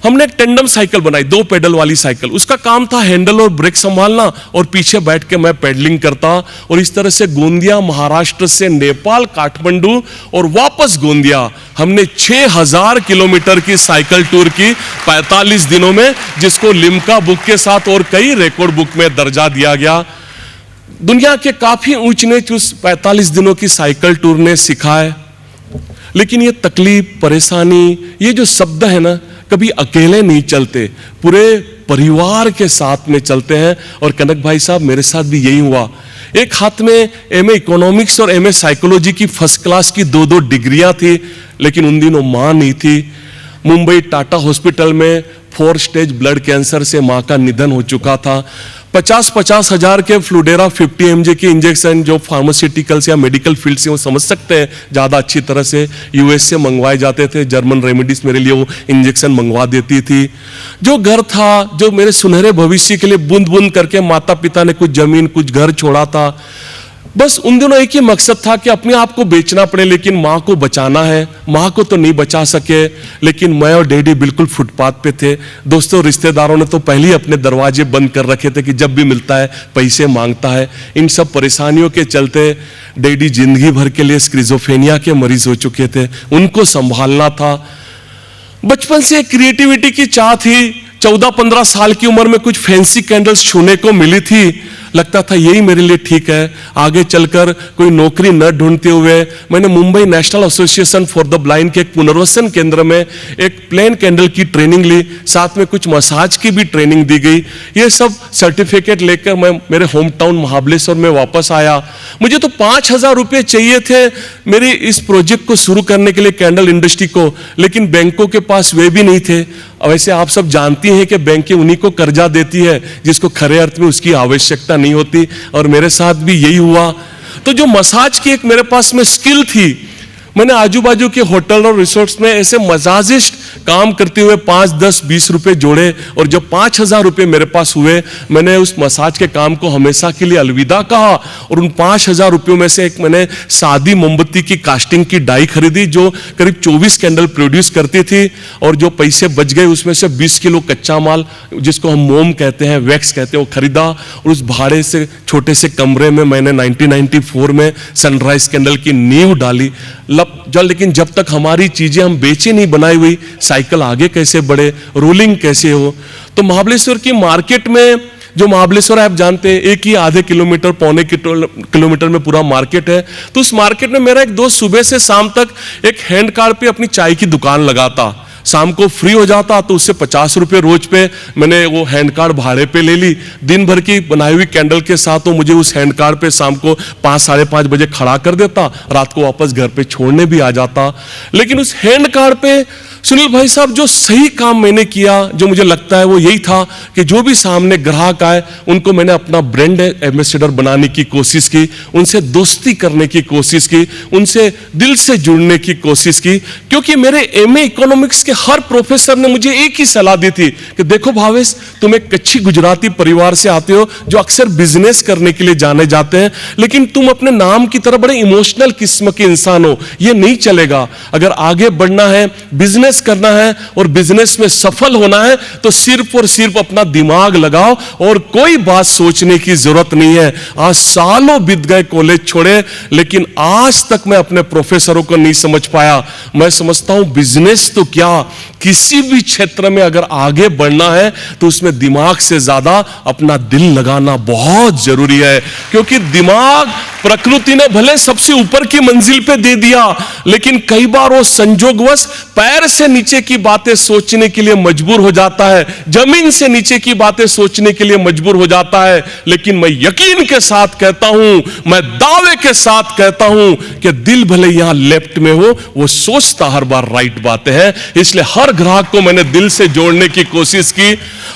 हमने एक टेंडम साइकिल बनाई, 2 पेडल वाली साइकिल। उसका काम था हैंडल और ब्रेक संभालना और पीछे बैठ के मैं पेडलिंग करता, और इस तरह से गोंदिया महाराष्ट्र से नेपाल, काठमांडू और वापस गोंदिया हमने 6000 किलोमीटर की साइकिल टूर की 45 दिनों में, जिसको लिम्का बुक के साथ और कई रिकॉर्ड बुक में दर्जा दिया गया। दुनिया के काफी ऊंच नीच उस 45 दिनों की साइकिल टूर ने सिखाए। लेकिन ये तकलीफ, परेशानी, ये जो शब्द है ना, कभी अकेले नहीं चलते, पूरे परिवार के साथ में चलते हैं। और कनक भाई साहब, मेरे साथ भी यही हुआ। एक हाथ में एमए इकोनॉमिक्स और एमए साइकोलॉजी की फर्स्ट क्लास की 2-2 डिग्रियां थी, लेकिन उन दिनों मां नहीं थी। मुंबई टाटा हॉस्पिटल में 4 स्टेज ब्लड कैंसर से मां का निधन हो चुका था। 50-50 हजार के फ्लूडेरा 50 mg के इंजेक्शन, जो फार्मास्यूटिकल्स या मेडिकल फील्ड से वो समझ सकते हैं ज़्यादा अच्छी तरह से, यूएस से मंगवाए जाते थे। जर्मन रेमेडीज मेरे लिए वो इंजेक्शन मंगवा देती थी। जो घर था, जो मेरे सुनहरे भविष्य के लिए बूंद बूंद करके माता पिता ने कुछ जमीन, कुछ घर छोड़ा था, बस उन दिनों एक ही मकसद था कि अपने आप को बेचना पड़े लेकिन माँ को बचाना है। माँ को तो नहीं बचा सके, लेकिन मैं और डैडी बिल्कुल फुटपाथ पे थे। दोस्तों, रिश्तेदारों ने तो पहले ही अपने दरवाजे बंद कर रखे थे कि जब भी मिलता है पैसे मांगता है। इन सब परेशानियों के चलते डैडी जिंदगी भर के लिए स्किज़ोफ्रेनिया के मरीज हो चुके थे, उनको संभालना था। बचपन से क्रिएटिविटी की चाह थी। 14-15 साल की उम्र में कुछ फैंसी कैंडल्स छूने को मिली थी, लगता था यही मेरे लिए ठीक है। आगे चलकर कोई नौकरी न ढूंढते हुए मैंने Mumbai national association for the blind के एक पुनर्वसन केंद्र में एक प्लेन कैंडल की ट्रेनिंग ली, साथ में कुछ मसाज की भी ट्रेनिंग दी गई। ये सब सर्टिफिकेट लेकर मैं मेरे होम टाउन महाबलेश्वर में वापस आया। मुझे तो 5000 रुपये चाहिए थे मेरी इस प्रोजेक्ट को शुरू करने के लिए, कैंडल इंडस्ट्री को, लेकिन बैंकों के पास वे भी नहीं थे। वैसे आप सब जानती हैं कि बैंकें उन्हीं को कर्जा देती है जिसको खरे अर्थ में उसकी आवश्यकता नहीं होती, और मेरे साथ भी यही हुआ। तो जो मसाज की एक मेरे पास में स्किल थी, मैंने आजू बाजू के होटल और रिसोर्ट्स में ऐसे मसाजिस्ट काम करते हुए 5, 10, 20 रुपए जोड़े, और जब 5000 रुपए मेरे पास हुए, मैंने उस मसाज के काम को हमेशा के लिए अलविदा कहा, और उन 5000 रुपयों में से एक मैंने सादी मोमबत्ती की कास्टिंग की डाई खरीदी जो करीब 24 कैंडल प्रोड्यूस करती थी, और जो पैसे बच गए उसमें से 20 किलो कच्चा माल, जिसको हम मोम कहते हैं, वैक्स कहते हैं, वो खरीदा। और उस भाड़े से छोटे से कमरे में मैंने 1994 में सनराइज कैंडल की नींव डाली। लेकिन जब तक हमारी चीजें हम बेचे नहीं बनाई हुई, साइकिल आगे कैसे बढ़े, रोलिंग कैसे हो। तो महाबलेश्वर की मार्केट में, जो महाबलेश्वर आप जानते हैं, एक ही आधे किलोमीटर, पौने किलोमीटर में पूरा मार्केट है। तो उस मार्केट में मेरा एक दोस्त सुबह से शाम तक एक हैंड कार पे अपनी चाय की दुकान लगाता, शाम को फ्री हो जाता तो उससे 50 रुपये रोज पे मैंने वो हैंड कार्ड भाड़े पे ले ली। दिन भर की बनाई हुई कैंडल के साथ वो मुझे उस हैंड कार्ड पे शाम को 5, 5:30 बजे खड़ा कर देता, रात को वापस घर पे छोड़ने भी आ जाता। लेकिन उस हैंड कार्ड पे सुनील भाई साहब, जो सही काम मैंने किया, जो मुझे लगता है वो यही था कि जो भी सामने ग्राहक आए उनको मैंने अपना ब्रांड एम्बेसडर बनाने की कोशिश की, उनसे दोस्ती करने की कोशिश की, उनसे दिल से जुड़ने की कोशिश की। क्योंकि मेरे एमए इकोनॉमिक्स के हर प्रोफेसर ने मुझे एक ही सलाह दी थी कि देखो भावेश, तुम एक कच्ची गुजराती परिवार से आते हो जो अक्सर बिजनेस करने के लिए जाने जाते हैं, लेकिन तुम अपने नाम की तरह बड़े इमोशनल किस्म के इंसान हो, ये नहीं चलेगा। अगर आगे बढ़ना है, बिजनेस करना है और बिजनेस में सफल होना है, तो सिर्फ और सिर्फ अपना दिमाग लगाओ और कोई बात सोचने की जरूरत नहीं है। आज सालों बीत गए कॉलेज छोड़े, लेकिन आज तक मैं अपने प्रोफेसरों को नहीं समझ पाया। मैं समझता हूं बिजनेस तो क्या, किसी भी क्षेत्र में अगर आगे बढ़ना है तो उसमें दिमाग से ज्यादा अपना दिल लगाना बहुत जरूरी है। क्योंकि दिमाग प्रकृति ने भले सबसे ऊपर की मंजिल पे दे दिया, लेकिन कई बार वो संजोगवश पैर से नीचे की बातें सोचने के लिए मजबूर हो जाता है, जमीन से नीचे की बातें सोचने के लिए मजबूर हो जाता है। लेकिन मैं यकीन के साथ कहता हूं, मैं दावे के साथ कहता हूं कि दिल भले यहां लेफ्ट में हो, वो सोचता हर बार राइट बातें हैं। इसलिए हर ग्राहक को मैंने दिल से जोड़ने की कोशिश की।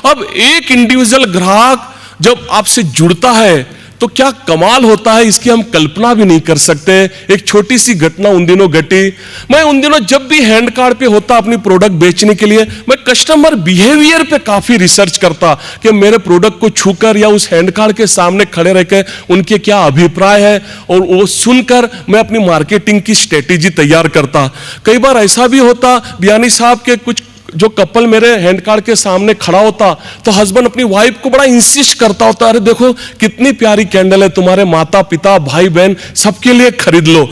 अब एक इंडिविजुअल ग्राहक जब आपसे जुड़ता है तो क्या कमाल होता है, इसकी हम कल्पना भी नहीं कर सकते। एक छोटी सी घटना उन दिनों घटी। मैं उन दिनों जब भी हैंड कार्ड पे होता अपनी प्रोडक्ट बेचने के लिए, मैं कस्टमर बिहेवियर पे काफी रिसर्च करता कि मेरे प्रोडक्ट को छूकर या उस हैंड कार्ड के सामने खड़े रहकर उनके क्या अभिप्राय है, और वो सुनकर मैं अपनी मार्केटिंग की स्ट्रेटेजी तैयार करता। कई बार ऐसा भी होता, बियानी साहब के कुछ जो कपल मेरे हैंड कार्ड के सामने खड़ा होता तो हस्बैंड अपनी वाइफ को बड़ा इंसिस्ट करता होता, अरे देखो कितनी प्यारी कैंडल है, तुम्हारे माता पिता भाई बहन सबके लिए खरीद लो।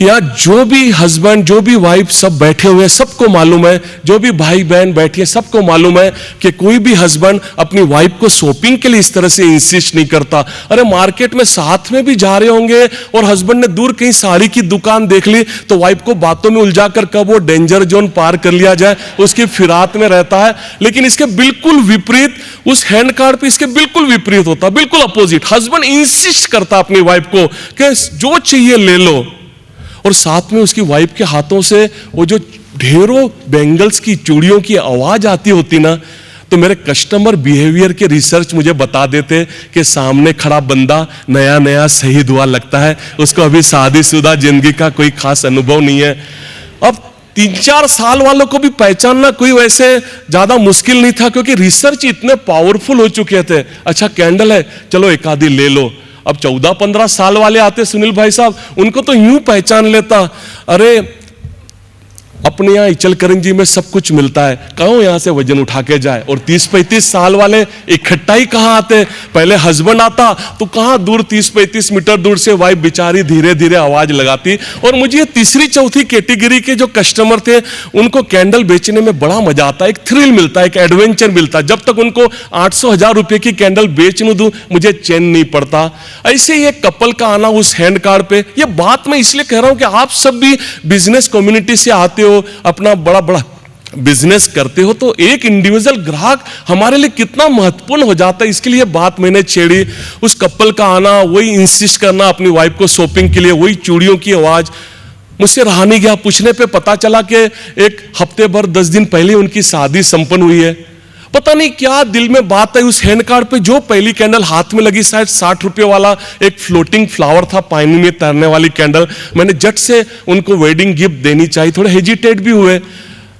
या जो भी हस्बैंड जो भी वाइफ सब बैठे हुए सबको मालूम है, जो भी भाई बहन बैठे हैं सबको मालूम है कि कोई भी हस्बैंड अपनी वाइफ को शॉपिंग के लिए इस तरह से इंसिस्ट नहीं करता। अरे मार्केट में साथ में भी जा रहे होंगे और हस्बैंड ने दूर कहीं साड़ी की दुकान देख ली तो वाइफ को बातों में उलझाकर कब वो डेंजर जोन पार कर लिया जाए उसकी फिरात में रहता है। लेकिन इसके बिल्कुल विपरीत उस हैंड कार्ड पे इसके बिल्कुल विपरीत होता, बिल्कुल अपोजिट। हस्बैंड इंसिस्ट करता अपनी वाइफ को कि जो चाहिए ले लो, और साथ में उसकी वाइफ के हाथों से वो जो ढेरों बैंगल्स की चूड़ियों की आवाज आती होती ना, तो मेरे कस्टमर बिहेवियर के रिसर्च मुझे बता देते कि सामने खड़ा बंदा नया नया शहीद हुआ लगता है, उसको अभी शादीशुदा जिंदगी का कोई खास अनुभव नहीं है। अब 3-4 साल वालों को भी पहचानना कोई वैसे ज्यादा मुश्किल नहीं था, क्योंकि रिसर्च इतने पावरफुल हो चुके थे। अच्छा कैंडल है, चलो एक आधी ले लो। अब 14-15 साल वाले आते सुनील भाई साहब, उनको तो यूं पहचान लेता, अरे अपने यहाँ इचलकरंजी में सब कुछ मिलता है, कहो यहाँ से वजन उठा के जाए। और 30-35 साल वाले इकट्ठा ही कहाँ आते, पहले हस्बैंड आता तो कहाँ दूर 30-35 मीटर दूर से वाइफ बेचारी धीरे धीरे आवाज लगाती। और मुझे तीसरी चौथी कैटेगरी के जो कस्टमर थे उनको कैंडल बेचने में बड़ा मजा आता, एक थ्रिल मिलता, एक एडवेंचर मिलता। जब तक उनको 800-1000 रुपए की कैंडल बेच न दूं मुझे चैन नहीं पड़ता। ऐसे ही एक कपल का आना उस हैंड कार्ड पे, ये बात मैं इसलिए कह रहा हूं कि आप सब भी बिजनेस कम्युनिटी से आते हो, अपना बड़ा बड़ा बिजनेस करते हो, तो एक इंडिविजुअल ग्राहक हमारे लिए कितना महत्वपूर्ण हो जाता है, इसके लिए बात मैंने छेड़ी। उस कपल का आना, वही इंसिस्ट करना अपनी वाइफ को शॉपिंग के लिए, वही चूड़ियों की आवाज, मुझसे रहा नहीं गया। पूछने पे पता चला कि एक हफ्ते भर 10 दिन पहले उनकी शादी संपन्न हुई है। पता नहीं क्या दिल में बात आई, उस हैंड कार्ड पे जो पहली कैंडल हाथ में लगी, शायद 60 रुपए वाला एक फ्लोटिंग फ्लावर था, पानी में तैरने वाली कैंडल। मैंने झट से उनको वेडिंग गिफ्ट देनी चाहिए, थोड़े हेजिटेट भी हुए।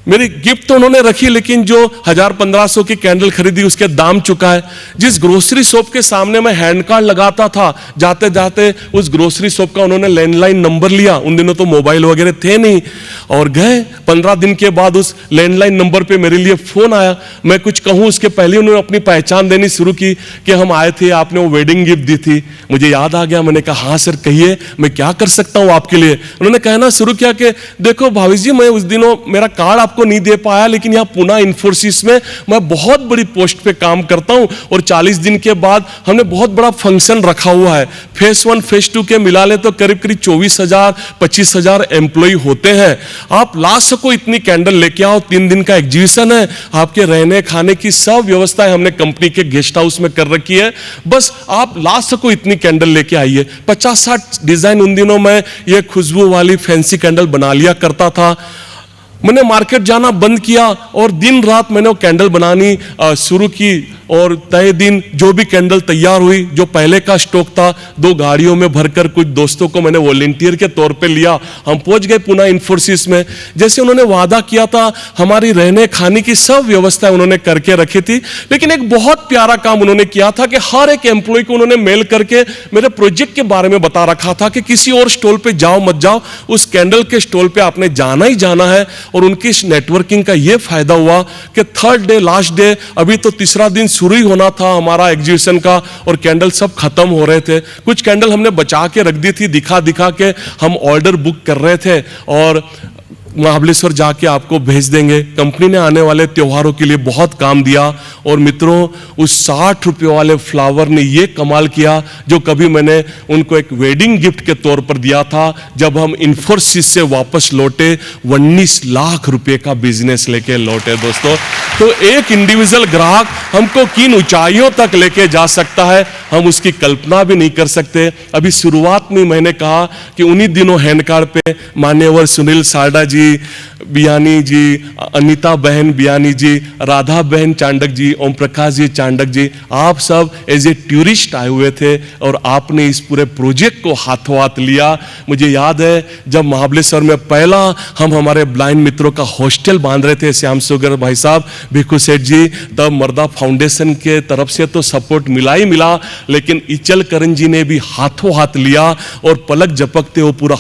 मेरी गिफ्ट तो उन्होंने रखी, लेकिन जो 1000-1500 की कैंडल खरीदी उसके दाम चुका है। जिस ग्रोसरी शॉप के सामने मैं हैंड कार्ड लगाता था, जाते जाते उस ग्रोसरी शॉप का उन्होंने लैंडलाइन नंबर लिया, उन दिनों तो मोबाइल वगैरह थे नहीं, और गए। 15 दिन के बाद उस लैंडलाइन नंबर पे मेरे लिए फोन आया। मैं कुछ कहूं उसके पहले उन्होंने अपनी पहचान देनी शुरू की कि हम आए थे, आपने वो वेडिंग गिफ्ट दी थी। मुझे याद आ गया, मैंने कहा हाँ सर कहिए मैं क्या कर सकता हूं आपके लिए। उन्होंने कहना शुरू किया कि देखो भाभी जी, मैं उस दिनों मेरा कार्ड आपको नहीं दे पाया, लेकिन यहाँ पुणे इन्फोसिस में मैं बहुत बड़ी पोस्ट पे काम करता हूं, और 40 दिन के बाद हमने बहुत बड़ा फंक्शन रखा हुआ है। फेस 1 फेस 2 के मिला ले तो करीब करीब 24,000-25,000 एम्प्लॉय होते हैं। आप ला सको इतनी कैंडल लेके आओ, 3 दिन का एग्जीबिशन है, आपके रहने खाने की सब व्यवस्थाएं हमने कंपनी के गेस्ट हाउस में कर रखी है, बस आप ला सको इतनी कैंडल लेके आइए। 50-60 डिजाइन उन दिनों में ये खुशबू वाली फैंसी कैंडल बना लिया करता था। मैंने मार्केट जाना बंद किया और दिन रात मैंने वो कैंडल बनानी शुरू की, और तय दिन जो भी कैंडल तैयार हुई, जो पहले का स्टॉक था, 2 गाड़ियों में भरकर कुछ दोस्तों को मैंने वॉलंटियर के तौर पे लिया। हम पहुंच गए पुणे इन्फोसिस में। जैसे उन्होंने वादा किया था, हमारी रहने खाने की सब व्यवस्था उन्होंने करके रखी थी, लेकिन एक बहुत प्यारा काम उन्होंने किया था कि हर एक एम्प्लॉय को उन्होंने मेल करके मेरे प्रोजेक्ट के बारे में बता रखा था कि किसी और स्टॉल पे जाओ मत जाओ, उस कैंडल के स्टॉल पे आपने जाना ही जाना है। और उनकी इस नेटवर्किंग का यह फायदा हुआ कि 3rd डे लास्ट डे, अभी तो 3रा दिन शुरू ही होना था हमारा एग्जीबिशन का, और कैंडल सब खत्म हो रहे थे। कुछ कैंडल हमने बचा के रख दी थी, दिखा दिखा के हम ऑर्डर बुक कर रहे थे, और महाबलेश्वर जाके आपको भेज देंगे। कंपनी ने आने वाले त्योहारों के लिए बहुत काम दिया, और मित्रों उस 60 रुपए वाले फ्लावर ने ये कमाल किया जो कभी मैंने उनको एक वेडिंग गिफ्ट के तौर पर दिया था। जब हम इन्फोसिस से वापस लौटे, 19 लाख रुपए का बिजनेस लेके लौटे दोस्तों। तो एक इंडिविजुअल ग्राहक हमको किन ऊंचाइयों तक लेके जा सकता है, हम उसकी कल्पना भी नहीं कर सकते। अभी शुरुआत में मैंने कहा कि उन्हीं दिनों हैंड कार्ड पे मान्यवर सुनील सारडा जी, जी बियानी जी, अनीता बहन बियानी जी, राधा बहन चांडक जी, ओम प्रकाश जी चांडक जी, आप सब एज ए टूरिस्ट आए हुए थे और आपने इस पूरे प्रोजेक्ट को हाथों हाथ लिया। मुझे याद है जब महाबलेश्वर में पहला हम हमारे ब्लाइंड मित्रों का हॉस्टल बांध रहे थे, श्याम सुगर भाई साहब, भिक्खू सेठ जी, तब मर्दा फाउंडेशन के तरफ से तो सपोर्ट मिला ही मिला, लेकिन इचलकरंजी जी ने भी हाथों हाथ लिया और पलक झपकते वो पूरा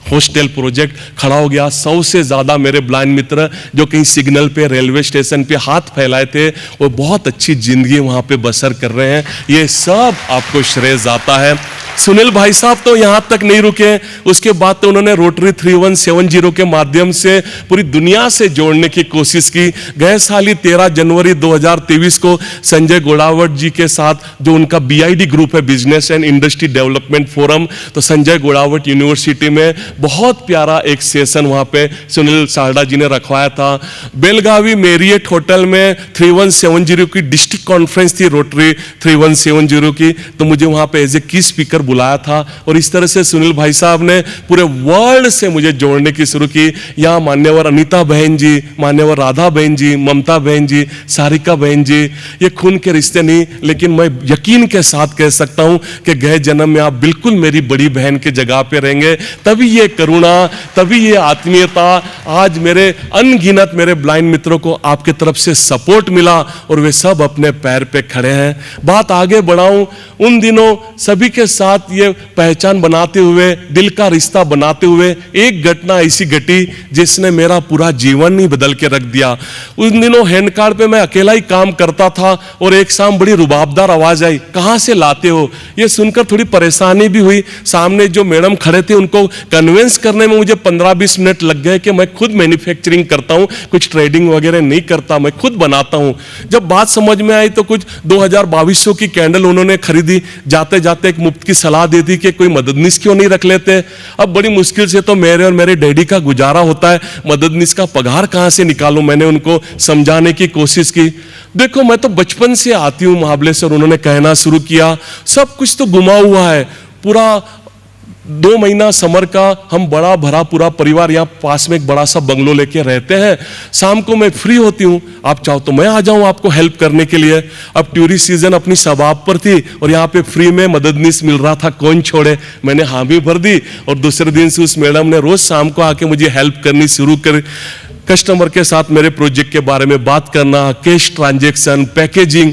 हॉस्टल प्रोजेक्ट खड़ा हो गया। 100 से ज्यादा मेरे ब्लाइंड मित्र जो कहीं सिग्नल पे, रेलवे स्टेशन पे हाथ फैलाए थे, वो बहुत अच्छी जिंदगी वहां पे बसर कर रहे हैं। ये सब आपको श्रेय जाता है। सुनील भाई साहब तो यहां तक नहीं रुके, उसके बाद तो उन्होंने रोटरी 3170 के माध्यम से पूरी दुनिया से जोड़ने की कोशिश की। गए साल ही 13 जनवरी 2023 को संजय गोड़ावट जी के साथ, जो उनका BID ग्रुप है, business and industry development forum, तो संजय गोड़ावट यूनिवर्सिटी में बहुत प्यारा एक सेशन वहां पे सुनील सारडा जी ने रखवाया था। बेलगावी मेरियट होटल में 3170 की डिस्ट्रिक्ट कॉन्फ्रेंस थी, रोटरी 3170 की, तो मुझे वहां पे एज ए की स्पीकर बुलाया था और इस तरह से सुनील भाई साहब ने पूरे वर्ल्ड से मुझे जोड़ने की शुरू की। यहाँ मान्यवर अनीता बहन जी, मान्यवर राधा बहन जी, ममता बहन जी, सारिका बहन जी, ये खून के रिश्ते नहीं, लेकिन मैं यकीन के साथ कह सकता हूं कि गए जन्म में आप बिल्कुल मेरी बड़ी बहन के जगह पे रहेंगे। तभी ये करुणा, तभी ये आत्मीयता, आज मेरे अनगिनत मेरे ब्लाइंड मित्रों को आपके तरफ से सपोर्ट मिला और वे सब अपने पैर पे खड़े हैं। बात आगे बढ़ाऊं, उन दिनों सभी के साथ ये पहचान बनाते हुए, दिल का रिश्ता बनाते हुए, एक घटना ऐसी घटी जिसने मेरा पूरा जीवन ही बदल के रख दिया। उन दिनों हैंड कार्ड पे मैं अकेला ही काम करता था और एक शाम बड़ी रुबाबदार आवाज आई, कहां से लाते हो? ये सुनकर थोड़ी परेशानी भी हुई। सामने जो मैडम खड़े थे उनको कन्विंस करने में मुझे 15-20 मिनट लग गए कि मैं खुद मैन्युफैक्चरिंग करता हूं, कुछ ट्रेडिंग वगैरह नहीं करता, मैं खुद बनाता हूं। जब बात समझ में आई तो कुछ 2200 की कैंडल उन्होंने खरीदी, जाते जाते एक मुफ्त की सलाह दे दी कि कोई मददनीश क्यों नहीं रख लेते। अब बड़ी मुश्किल से तो मेरे और मेरे डैडी का गुजारा होता है, मददनीश का पगार कहां से निकालूं? मैंने उनको समझाने की कोशिश की। देखो मैं तो बचपन से आती हूं महाबलेश्वर, उन्होंने कहना शुरू किया, सब कुछ तो गुमा हुआ है। पूरा 2 महीना समर का हम बड़ा भरा पूरा परिवार यहाँ पास में एक बड़ा सा बंगलो लेके रहते हैं। शाम को मैं फ्री होती हूँ, आप चाहो तो मैं आ जाऊँ आपको हेल्प करने के लिए। अब टूरिस्ट सीजन अपनी सबाब पर थी और यहाँ पे फ्री में मददनीश मिल रहा था, कौन छोड़े। मैंने हामी भर दी और दूसरे दिन से उस मैडम ने रोज शाम को आके मुझे हेल्प करनी शुरू कर, कस्टमर के साथ मेरे प्रोजेक्ट के बारे में बात करना, कैश ट्रांजेक्शन, पैकेजिंग,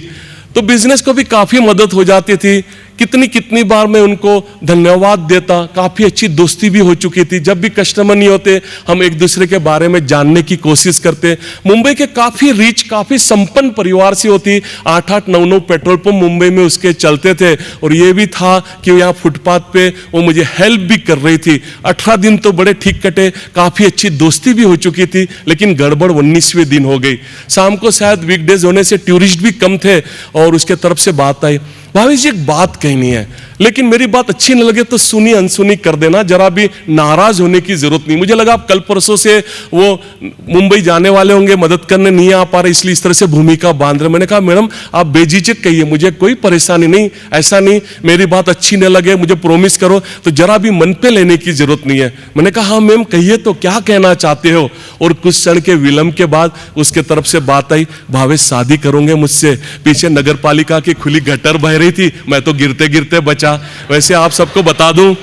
तो बिजनेस को भी काफी मदद हो जाती थी। कितनी बार मैं उनको धन्यवाद देता, काफी अच्छी दोस्ती भी हो चुकी थी। जब भी कस्टमर नहीं होते हम एक दूसरे के बारे में जानने की कोशिश करते। मुंबई के काफी रिच, काफी संपन्न परिवार से होती, 8-8, 9-9 पेट्रोल पंप मुंबई में उसके चलते थे और ये भी था कि यहाँ फुटपाथ पे वो मुझे हेल्प भी कर रही थी। 18 दिन तो बड़े ठीक कटे, काफी अच्छी दोस्ती भी हो चुकी थी, लेकिन गड़बड़ 19वें दिन हो गई। शाम को शायद वीकडेज होने से टूरिस्ट भी कम थे और उसके तरफ से बात आई, भाभी जी एक बात कहनी है, लेकिन मेरी बात अच्छी न लगे तो सुनी अनसुनी कर देना, जरा भी नाराज होने की जरूरत नहीं। मुझे लगा आप कल परसों से वो मुंबई जाने वाले होंगे, मदद करने नहीं आ पा रहे, इसलिए इस तरह से भूमिका बांध रहे। मैंने कहा मैडम आप बेझिझक कहिए, मुझे कोई परेशानी नहीं, ऐसा नहीं मेरी बात अच्छी न लगे, मुझे प्रोमिस करो, तो जरा भी मन पे लेने की जरूरत नहीं है। मैंने कहा हाँ मैम कहिए तो क्या कहना चाहते हो। और कुछ क्षण के विलंब के बाद उसके तरफ से बात आई, भावेश शादी करोगे मुझसे? पीछे नगर पालिका की खुली गटर बह रही थी, मैं तो गिरते गिरते बचा। वैसे आप सबको बता दूं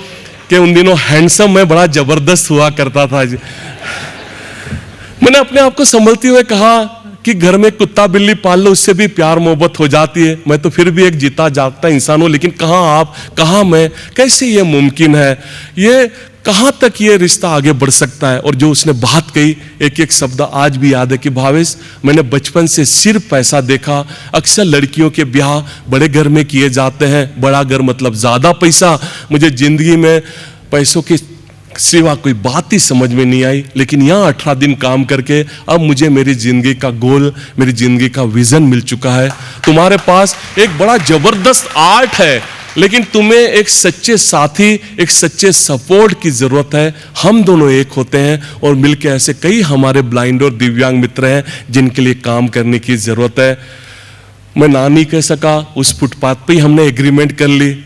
कि उन दिनों हैंडसम मैं बड़ा जबरदस्त हुआ करता था। मैंने अपने आप को संभलते हुए कहा कि घर में कुत्ता बिल्ली पाल लो, उससे भी प्यार मोहब्बत हो जाती है। मैं तो फिर भी एक जीता जागता इंसान हूं, लेकिन कहां आप, कहां मैं, कैसे ये मुमकिन है? ये कहां तक ये रिश्ता आगे बढ़ सकता है? और जो उसने बात कही, एक एक शब्द आज भी याद है कि भावेश मैंने बचपन से सिर्फ पैसा देखा। अक्सर लड़कियों के ब्याह बड़े घर में किए जाते हैं, बड़ा घर मतलब ज्यादा पैसा। मुझे जिंदगी में पैसों की सिवा कोई बात ही समझ में नहीं आई, लेकिन यहाँ 18 दिन काम करके अब मुझे मेरी जिंदगी का गोल, मेरी जिंदगी का विजन मिल चुका है। तुम्हारे पास एक बड़ा जबरदस्त आर्ट है, लेकिन तुम्हें एक सच्चे साथी, एक सच्चे सपोर्ट की जरूरत है। हम दोनों एक होते हैं और मिलकर ऐसे कई हमारे ब्लाइंड और दिव्यांग मित्र हैं जिनके लिए काम करने की जरूरत है। मैं ना नहीं कह सका, उस फुटपाथ पे ही हमने एग्रीमेंट कर ली।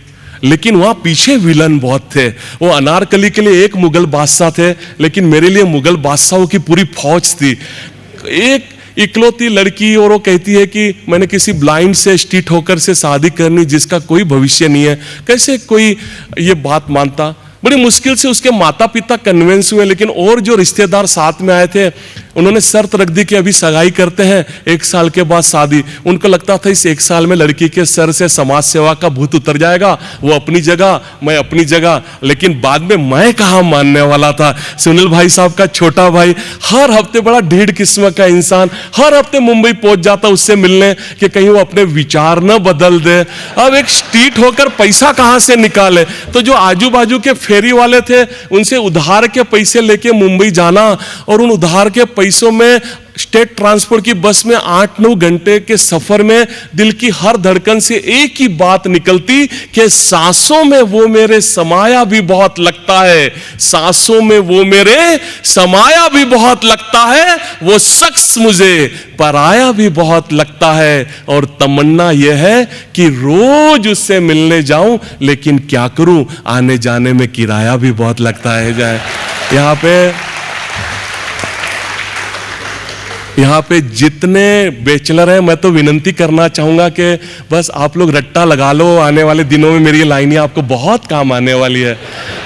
लेकिन वहां पीछे विलन बहुत थे। वो अनारकली के लिए एक मुगल बादशाह थे, लेकिन मेरे लिए मुगल बादशाहों की पूरी फौज थी। एक इकलौती लड़की, और वो कहती है कि मैंने किसी ब्लाइंड से, स्ट्रीट होकर से शादी करनी जिसका कोई भविष्य नहीं है। कैसे कोई ये बात मानता? बड़ी मुश्किल से उसके माता पिता कन्विंस हुए, लेकिन और जो रिश्तेदार साथ में आए थे उन्होंने शर्त रख दी कि अभी सगाई करते हैं, 1 साल के बाद शादी। उनको लगता था इस 1 साल में लड़की के सर से समाज सेवा का भूत उतर जाएगा, वो अपनी जगह, मैं अपनी जगह। लेकिन बाद में मैं कहाँ मानने वाला था। सुनील भाई साहब का छोटा भाई हर हफ्ते, बड़ा ढीठ किस्म का इंसान, हर हफ्ते मुंबई पहुंच जाता उससे मिलने कि कहीं वो अपने विचार न बदल दे। अब एक स्ट्रीट होकर पैसा कहाँ से निकाले? तो जो आजू बाजू के फेरी वाले थे उनसे उधार के पैसे लेके मुंबई जाना, और उन उधार के पैसों में स्टेट ट्रांसपोर्ट की बस में 8-9 घंटे के सफर में दिल की हर धड़कन से एक ही बात निकलती कि सांसों में वो मेरे समाया भी बहुत लगता है, सांसों में वो मेरे समाया भी बहुत लगता है, वो शख्स मुझे पराया भी बहुत लगता है। और तमन्ना यह है कि रोज उससे मिलने जाऊं, लेकिन क्या करूं, आने जाने में किराया भी बहुत लगता है। जाए यहाँ पे जितने बैचलर हैं, मैं तो विनंती करना चाहूंगा कि बस आप लोग रट्टा लगा लो, आने वाले दिनों में मेरी लाइनें आपको बहुत काम आने वाली है।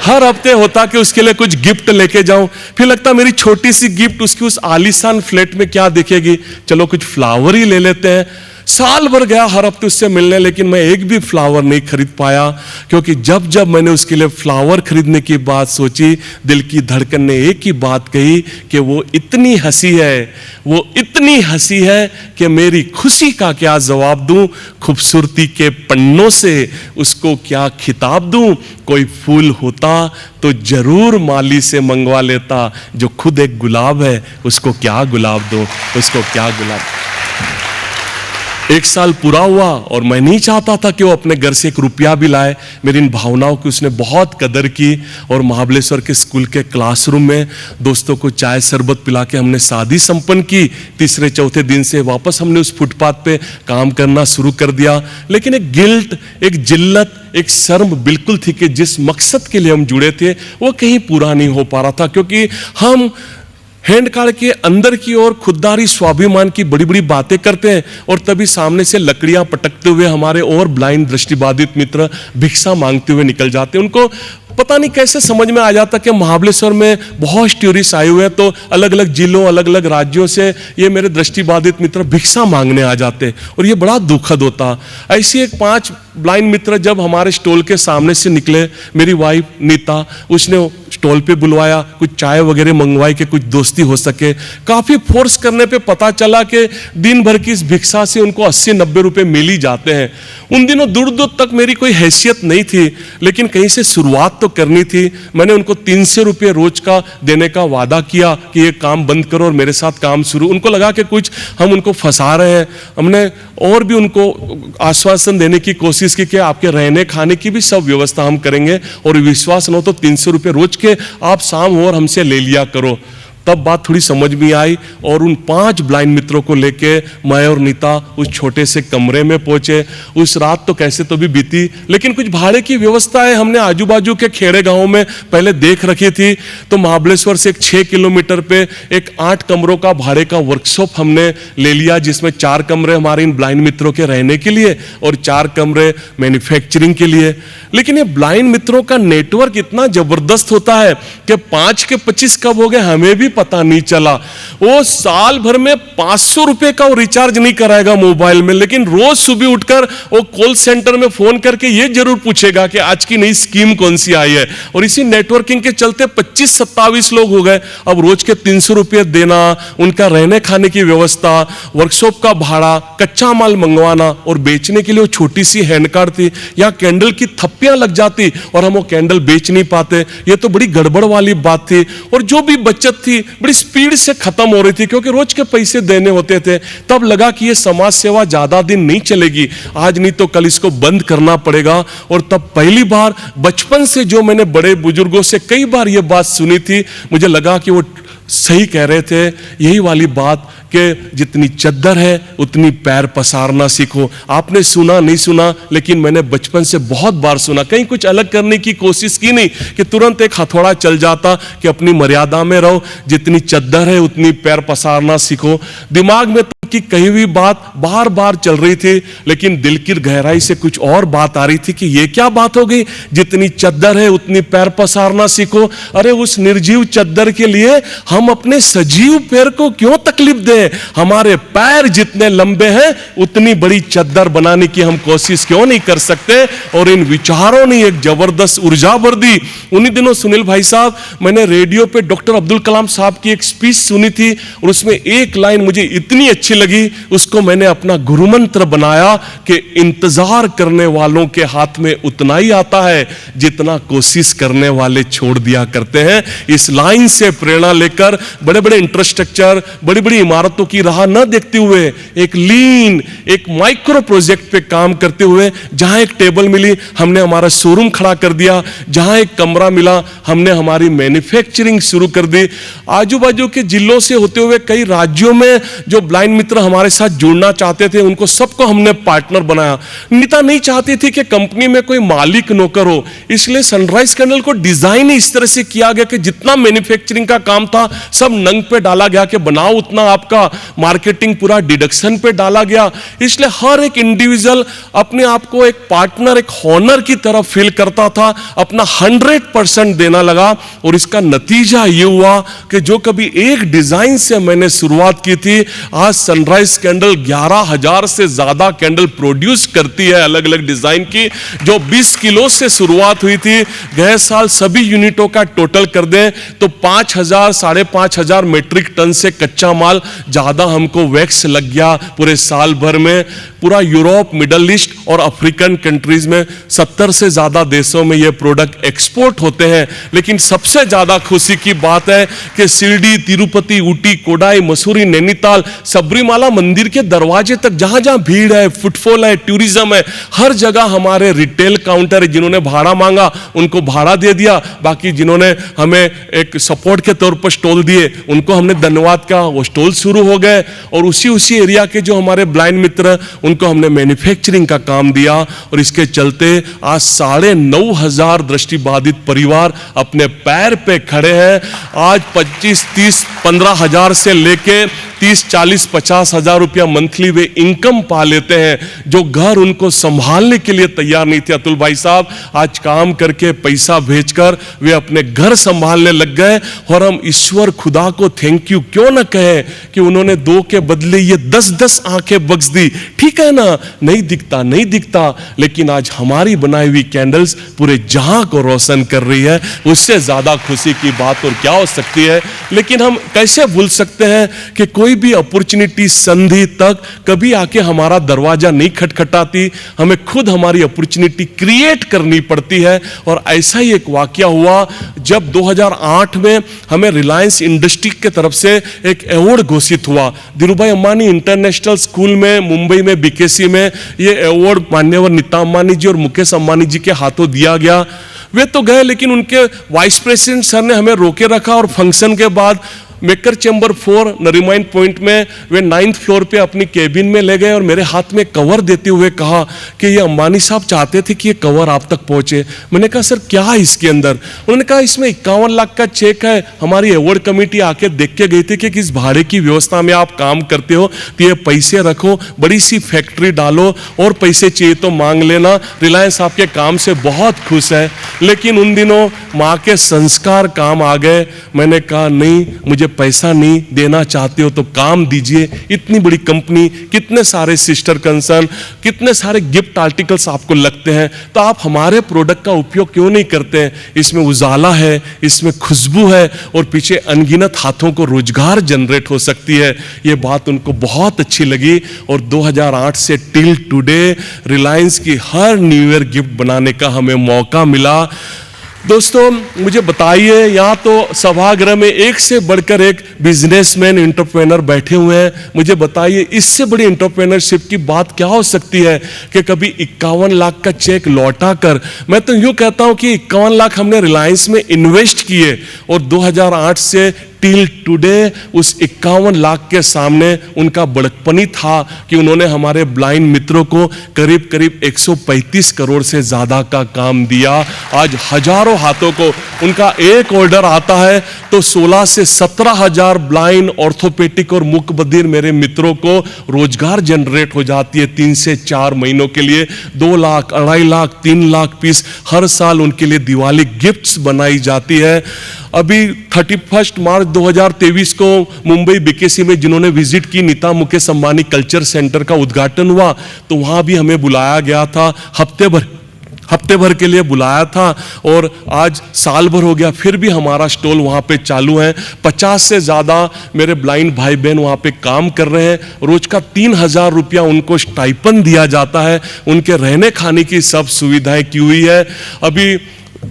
हर हफ्ते होता कि उसके लिए कुछ गिफ्ट लेके जाऊं, फिर लगता मेरी छोटी सी गिफ्ट उसकी उस आलीशान फ्लैट में क्या दिखेगी, चलो कुछ फ्लावर ही ले लेते हैं। साल भर गया हर हफ्ते उससे मिलने, लेकिन मैं एक भी फ्लावर नहीं खरीद पाया, क्योंकि जब जब मैंने उसके लिए फ्लावर खरीदने की बात सोची, दिल की धड़कन ने एक ही बात कही कि वो इतनी हंसी है, वो इतनी हंसी है कि मेरी खुशी का क्या जवाब दूं, खूबसूरती के पन्नों से उसको क्या खिताब दूं। कोई फूल होता तो जरूर माली से मंगवा लेता, जो खुद एक गुलाब है उसको क्या गुलाब दूं, उसको क्या गुलाब। 1 साल पूरा हुआ और मैं नहीं चाहता था कि वो अपने घर से 1 रुपया भी लाए। मेरी इन भावनाओं की उसने बहुत कदर की, और महाबलेश्वर के स्कूल के क्लासरूम में दोस्तों को चाय शरबत पिला के हमने शादी संपन्न की। 3-4 दिन से वापस हमने उस फुटपाथ पे काम करना शुरू कर दिया। लेकिन एक गिल्ट, एक जिल्लत, एक शर्म बिल्कुल थी कि जिस मकसद के लिए हम जुड़े थे वो कहीं पूरा नहीं हो पा रहा था, क्योंकि हम हैंड कार्ड के अंदर की ओर खुददारी, स्वाभिमान की बड़ी बड़ी बातें करते हैं, और तभी सामने से लकड़ियां पटकते हुए हमारे और ब्लाइंड दृष्टिबाधित मित्र भिक्षा मांगते हुए निकल जाते हैं। उनको पता नहीं कैसे समझ में आ जाता कि महाबलेश्वर में बहुत टूरिस्ट आए हुए हैं, तो अलग अलग जिलों, अलग अलग राज्यों से ये मेरे दृष्टिबाधित मित्र भिक्षा मांगने आ जाते, और ये बड़ा दुखद होता। ऐसी एक 5 ब्लाइंड मित्र जब हमारे स्टॉल के सामने से निकले, मेरी वाइफ नीता, उसने स्टॉल पे बुलवाया, कुछ चाय वगैरह मंगवाई कि कुछ दोस्ती हो सके। काफी फोर्स करने पे पता चला कि दिन भर की इस भिक्षा से उनको 80-90 रुपए मिल ही जाते हैं। उन दिनों दूर दूर तक मेरी कोई हैसियत नहीं थी, लेकिन कहीं से शुरुआत तो करनी थी। मैंने उनको 300 रुपये रोज का देने का वादा किया कि ये काम बंद करो और मेरे साथ काम शुरू। उनको लगा कि कुछ हम उनको फंसा रहे हैं। हमने और भी उनको आश्वासन देने की कोशिश की कि आपके रहने खाने की भी सब व्यवस्था हम करेंगे, और विश्वास न हो तो 300 रुपये रोज के आप शाम हो और हमसे ले लिया करो। तब बात थोड़ी समझ में आई, और उन 5 ब्लाइंड मित्रों को लेके मैं और नीता उस छोटे से कमरे में पहुंचे। उस रात तो कैसे तो भी बीती, लेकिन कुछ भाड़े की व्यवस्था है हमने आजू बाजू के खेड़े गांवों में पहले देख रखी थी। तो महाबलेश्वर से एक 6 किलोमीटर पे एक 8 कमरों का भाड़े का वर्कशॉप हमने ले लिया, जिसमें 4 कमरे हमारे इन ब्लाइंड मित्रों के रहने के लिए और 4 कमरे मैन्युफैक्चरिंग के लिए। लेकिन ये ब्लाइंड मित्रों का नेटवर्क इतना जबरदस्त होता है कि 5 के 25 कब हो गए हमें भी पता नहीं चला। वो साल भर में 500 रुपए का वो रिचार्ज नहीं कराएगा मोबाइल में, लेकिन रोज सुबह उठकर वो कॉल सेंटर में फोन करके ये जरूर पूछेगा कि आज की नई स्कीम कौन सी आई है। और इसी नेटवर्किंग के चलते 25-27 लोग हो गए। अब रोज के 300 रुपये देना, उनका रहने खाने की व्यवस्था, वर्कशॉप का भाड़ा, कच्चा माल मंगवाना, और बेचने के लिए वो छोटी सी हैंड कार्ड थी। यहाँ कैंडल की थप्पियां लग जाती और हम वो कैंडल बेच नहीं पाते। ये तो बड़ी गड़बड़ वाली बात थी। और जो भी बचत थी बड़ी स्पीड से खत्म हो रही थी, क्योंकि रोज के पैसे देने होते थे। तब लगा कि ये समाज सेवा ज्यादा दिन नहीं चलेगी, आज नहीं तो कल इसको बंद करना पड़ेगा। और तब पहली बार बचपन से जो मैंने बड़े बुजुर्गों से कई बार ये बात सुनी थी, मुझे लगा कि वो सही कह रहे थे, यही वाली बात कि जितनी चद्दर है उतनी पैर पसारना सीखो। आपने सुना नहीं सुना, लेकिन मैंने बचपन से बहुत बार सुना। कहीं कुछ अलग करने की कोशिश की नहीं कि तुरंत एक हथौड़ा चल जाता कि अपनी मर्यादा में रहो, जितनी चद्दर है उतनी पैर पसारना सीखो। दिमाग में तो की कही हुई बात बार बार चल रही थी, लेकिन दिल की गहराई से कुछ और बात आ रही थी कि ये क्या बात हो गई, जितनी चद्दर है उतनी पैर पसारना सीखो। अरे उस निर्जीव चद्दर के लिए हम अपने सजीव पैर को क्यों तकलीफ दें? हमारे पैर जितने लंबे हैं उतनी बड़ी चद्दर बनाने की हम कोशिश क्यों नहीं कर सकते? और इन विचारों ने एक जबरदस्त ऊर्जा भर दी। उन्हीं दिनों सुनील भाई साहब, मैंने रेडियो पे डॉक्टर अब्दुल कलाम साहब की एक स्पीच सुनी थी और उसमें एक लाइन मुझे इतनी अच्छी लगी, उसको मैंने अपना गुरु मंत्र बनाया कि इंतजार करने वालों के हाथ में उतना ही आता है जितना कोशिश करने वाले छोड़ दिया करते हैं। इस लाइन से प्रेरणा लेकर बड़े बड़े इंफ्रास्ट्रक्चर, बड़ी बड़ी इमारतों की राह न देखते हुए एक लीन, एक माइक्रो प्रोजेक्ट पे काम करते हुए, जहां एक टेबल मिली हमने हमारा शोरूम खड़ा कर दिया, जहां एक कमरा मिला हमने हमारी मैन्युफैक्चरिंग शुरू कर दी। आजू बाजू के जिलों से होते हुए कई राज्यों में जो ब्लाइंड मित्र हमारे साथ जुड़ना चाहते थे, उनको सबको हमने पार्टनर बनाया। नीता नहीं चाहती थी कि कंपनी में कोई मालिक नौकर हो, इसलिए सनराइज कैंडल को डिजाइन ही इस तरह से किया गया कि जितना मैन्युफैक्चरिंग का काम था सब नंग पे डाला गया कि बनाओ उतना, आपका मार्केटिंग पूरा डिडक्शन पे डाला गया। इसलिए हर एक इंडिविजुअल अपने आप को एक पार्टनर, एक हॉनर की तरफ फील करता था, अपना 100% देना लगा। और इसका नतीजा ये हुआ कि जो कभी एक डिजाइन से मैंने शुरुआत की थी, आज सनराइज कैंडल 11,000 से ज्यादा कैंडल प्रोड्यूस करती है अलग अलग डिजाइन की। जो 20 किलो से शुरुआत हुई थी, गए साल सभी यूनिटों का टोटल कर दें तो 5,000 साढ़े 5,000 मेट्रिक टन से कच्चा माल ज्यादा हमको वैक्स लग गया पूरे साल भर में। पूरा यूरोप, मिडल ईस्ट और अफ्रीकन कंट्रीज में 70 से ज्यादा देशों में ये प्रोडक्ट एक्सपोर्ट होते हैं। लेकिन सबसे ज्यादा खुशी की बात है कि शिरडी, तिरुपति, ऊटी, कोडाई, मसूरी, नैनीताल, सबरीमाला मंदिर के दरवाजे तक जहां जहां भीड़ है, फुटफॉल है, टूरिज्म है, हर जगह हमारे रिटेल काउंटर है। जिन्होंने भाड़ा मांगा उनको भाड़ा दे दिया, बाकी जिन्होंने हमें एक सपोर्ट के तौर पर स्टॉल दिए उनको हमने धन्यवाद कहा, वो स्टॉल शुरू हो गए। और उसी एरिया के जो हमारे ब्लाइंड मित्र, उनको हमने मैन्युफैक्चरिंग का काम दिया। और इसके चलते आज 9,500 दृष्टिबाधित परिवार अपने पैर पे खड़े हैं। आज 25, 30, 15,000 से लेके 30, 40, 50,000 रुपया मंथली वे इनकम पा लेते हैं, जो घर उनको संभालने के लिए तैयार नहीं थे। अतुल भाई साहब आज काम करके पैसा भेजकर वे अपने घर संभालने लग गए। और हम ईश्वर खुदा को थैंक यू क्यों ना कहें कि उन्होंने 2 के बदले ये 10-10 आंखें बख्श दी। ठीक है ना, नहीं दिखता, लेकिन आज हमारी बनाई हुई कैंडल्स पूरे जहां को रोशन कर रही है। उससे ज्यादा खुशी की बात और क्या हो सकती है। लेकिन हम कैसे भूल सकते हैं कि कोई भी अपॉर्चुनिटी, संधि तक कभी आके हमारा दरवाजा नहीं खटखटाती, हमें खुद हमारी अपॉर्चुनिटी क्रिएट करनी पड़ती है। और ऐसा ही एक वाकया हुआ जब 2008 में हमें रिलायंस इंडस्ट्री के तरफ से एक अवार्ड घोषित हुआ। धीरूभाई अंबानी इंटरनेशनल स्कूल में मुंबई में बीकेसी में ये अवार्ड मान्यवर नीता अंबानी जी और मुकेश अंबानी जी के हाथों दिया गया। वे तो गए, लेकिन उनके वाइस प्रेसिडेंट सर ने हमें रोके रखा और फंक्शन के बाद मेकर चैम्बर 4 नरीमाइन पॉइंट में वे 9th फ्लोर पे अपनी केबिन में ले गए और मेरे हाथ में कवर देते हुए कहा कि ये अंबानी साहब चाहते थे कि ये कवर आप तक पहुंचे। मैंने कहा सर क्या है इसके अंदर? उन्होंने कहा इसमें 51 लाख का चेक है, हमारी अवार्ड कमेटी आके देख के गई थी कि किस भाड़े की व्यवस्था में आप काम करते हो, तो ये पैसे रखो, बड़ी सी फैक्ट्री डालो और पैसे चाहिए तो मांग लेना, रिलायंस आपके काम से बहुत खुश है। लेकिन उन दिनों माँ के संस्कार काम आ गए। मैंने कहा नहीं, मुझे पैसा नहीं देना चाहते हो तो काम दीजिए। इतनी बड़ी कंपनी, कितने सारे सिस्टर कंसर्न, कितने सारे गिफ्ट आर्टिकल्स आपको लगते हैं, तो आप हमारे प्रोडक्ट का उपयोग क्यों नहीं करते हैं? इसमें उजाला है, इसमें खुशबू है और पीछे अनगिनत हाथों को रोजगार जनरेट हो सकती है। ये बात उनको बहुत अच्छी लगी और 2008 से टिल टुडे रिलायंस की हर न्यू ईयर गिफ्ट बनाने का हमें मौका मिला। दोस्तों मुझे बताइए, यहाँ तो सभागृह में एक से बढ़कर एक बिजनेसमैन, एंटरप्रेन्योर बैठे हुए हैं, मुझे बताइए इससे बड़ी एंटरप्रेन्योरशिप की बात क्या हो सकती है कि कभी 51 लाख का चेक लौटा कर, मैं तो यूँ कहता हूँ कि 51 लाख हमने रिलायंस में इन्वेस्ट किए और 2008 से टिल टुडे उस 51 लाख के सामने उनका बड़कपनी था कि उन्होंने हमारे ब्लाइंड मित्रों को करीब करीब 135 करोड़ से ज्यादा का काम दिया। आज हजारों हाथों को उनका एक ऑर्डर आता है तो 16 से 17 हजार ब्लाइंड, ऑर्थोपेडिक और मूक बधिर मेरे मित्रों को रोजगार जनरेट हो जाती है 3 से 4 महीनों के लिए। 2 लाख, 2.5 लाख, 3 लाख पीस हर साल उनके लिए दिवाली गिफ्ट्स बनाई जाती है। अभी 31 मार्च 2023 को मुंबई बीकेसी में जिन्होंने विजिट की, नीता मुकेश अंबानी कल्चर सेंटर का उद्घाटन हुआ तो वहां भी हमें बुलाया गया था, हफ्ते भर के लिए बुलाया था और आज साल भर हो गया फिर भी हमारा स्टॉल वहाँ पे चालू है। 50 से ज़्यादा मेरे ब्लाइंड भाई बहन वहाँ पे काम कर रहे हैं। रोज का 3,000 रुपया उनको स्टाइपन दिया जाता है। उनके रहने खाने की सब सुविधाएं की हुई है। अभी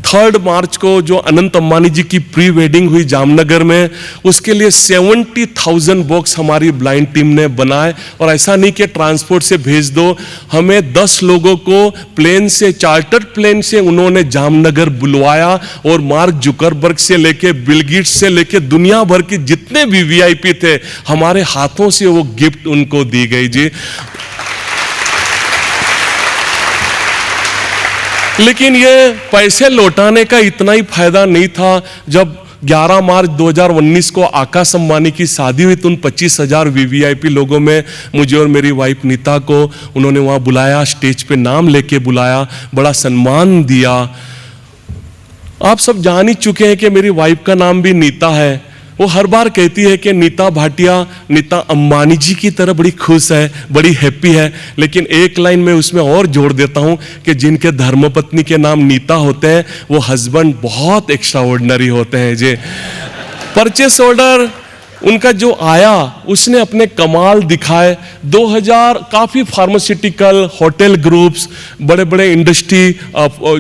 3 मार्च को जो अनंत अंबानी जी की प्री वेडिंग हुई जामनगर में, उसके लिए 70,000 बॉक्स हमारी ब्लाइंड टीम ने बनाए। और ऐसा नहीं कि ट्रांसपोर्ट से भेज दो, हमें 10 लोगों को प्लेन से, चार्टर्ड प्लेन से उन्होंने जामनगर बुलवाया और मार्क जुकरबर्ग से लेके बिल गेट्स से लेके दुनिया भर के जितने भी वीआईपी थे हमारे हाथों से वो गिफ्ट उनको दी गई जी। लेकिन ये पैसे लौटाने का इतना ही फायदा नहीं था। जब 11 मार्च 2019 को आकाश अंबानी की शादी हुई तो उन 25,000 वीवीआईपी लोगों में मुझे और मेरी वाइफ नीता को उन्होंने वहाँ बुलाया, स्टेज पे नाम लेके बुलाया, बड़ा सम्मान दिया। आप सब जान ही चुके हैं कि मेरी वाइफ का नाम भी नीता है। वो हर बार कहती है कि नीता भाटिया नीता अंबानी जी की तरह बड़ी खुश है, बड़ी हैप्पी है। लेकिन एक लाइन में उसमें और जोड़ देता हूं कि जिनके धर्मपत्नी के नाम नीता होते हैं वो हस्बैंड बहुत एक्स्ट्राऑर्डिनरी होते हैं जी। परचेस ऑर्डर उनका जो आया उसने अपने कमाल दिखाए। 2000 काफ़ी फार्मास्यूटिकल, होटल ग्रुप्स, बड़े बड़े इंडस्ट्री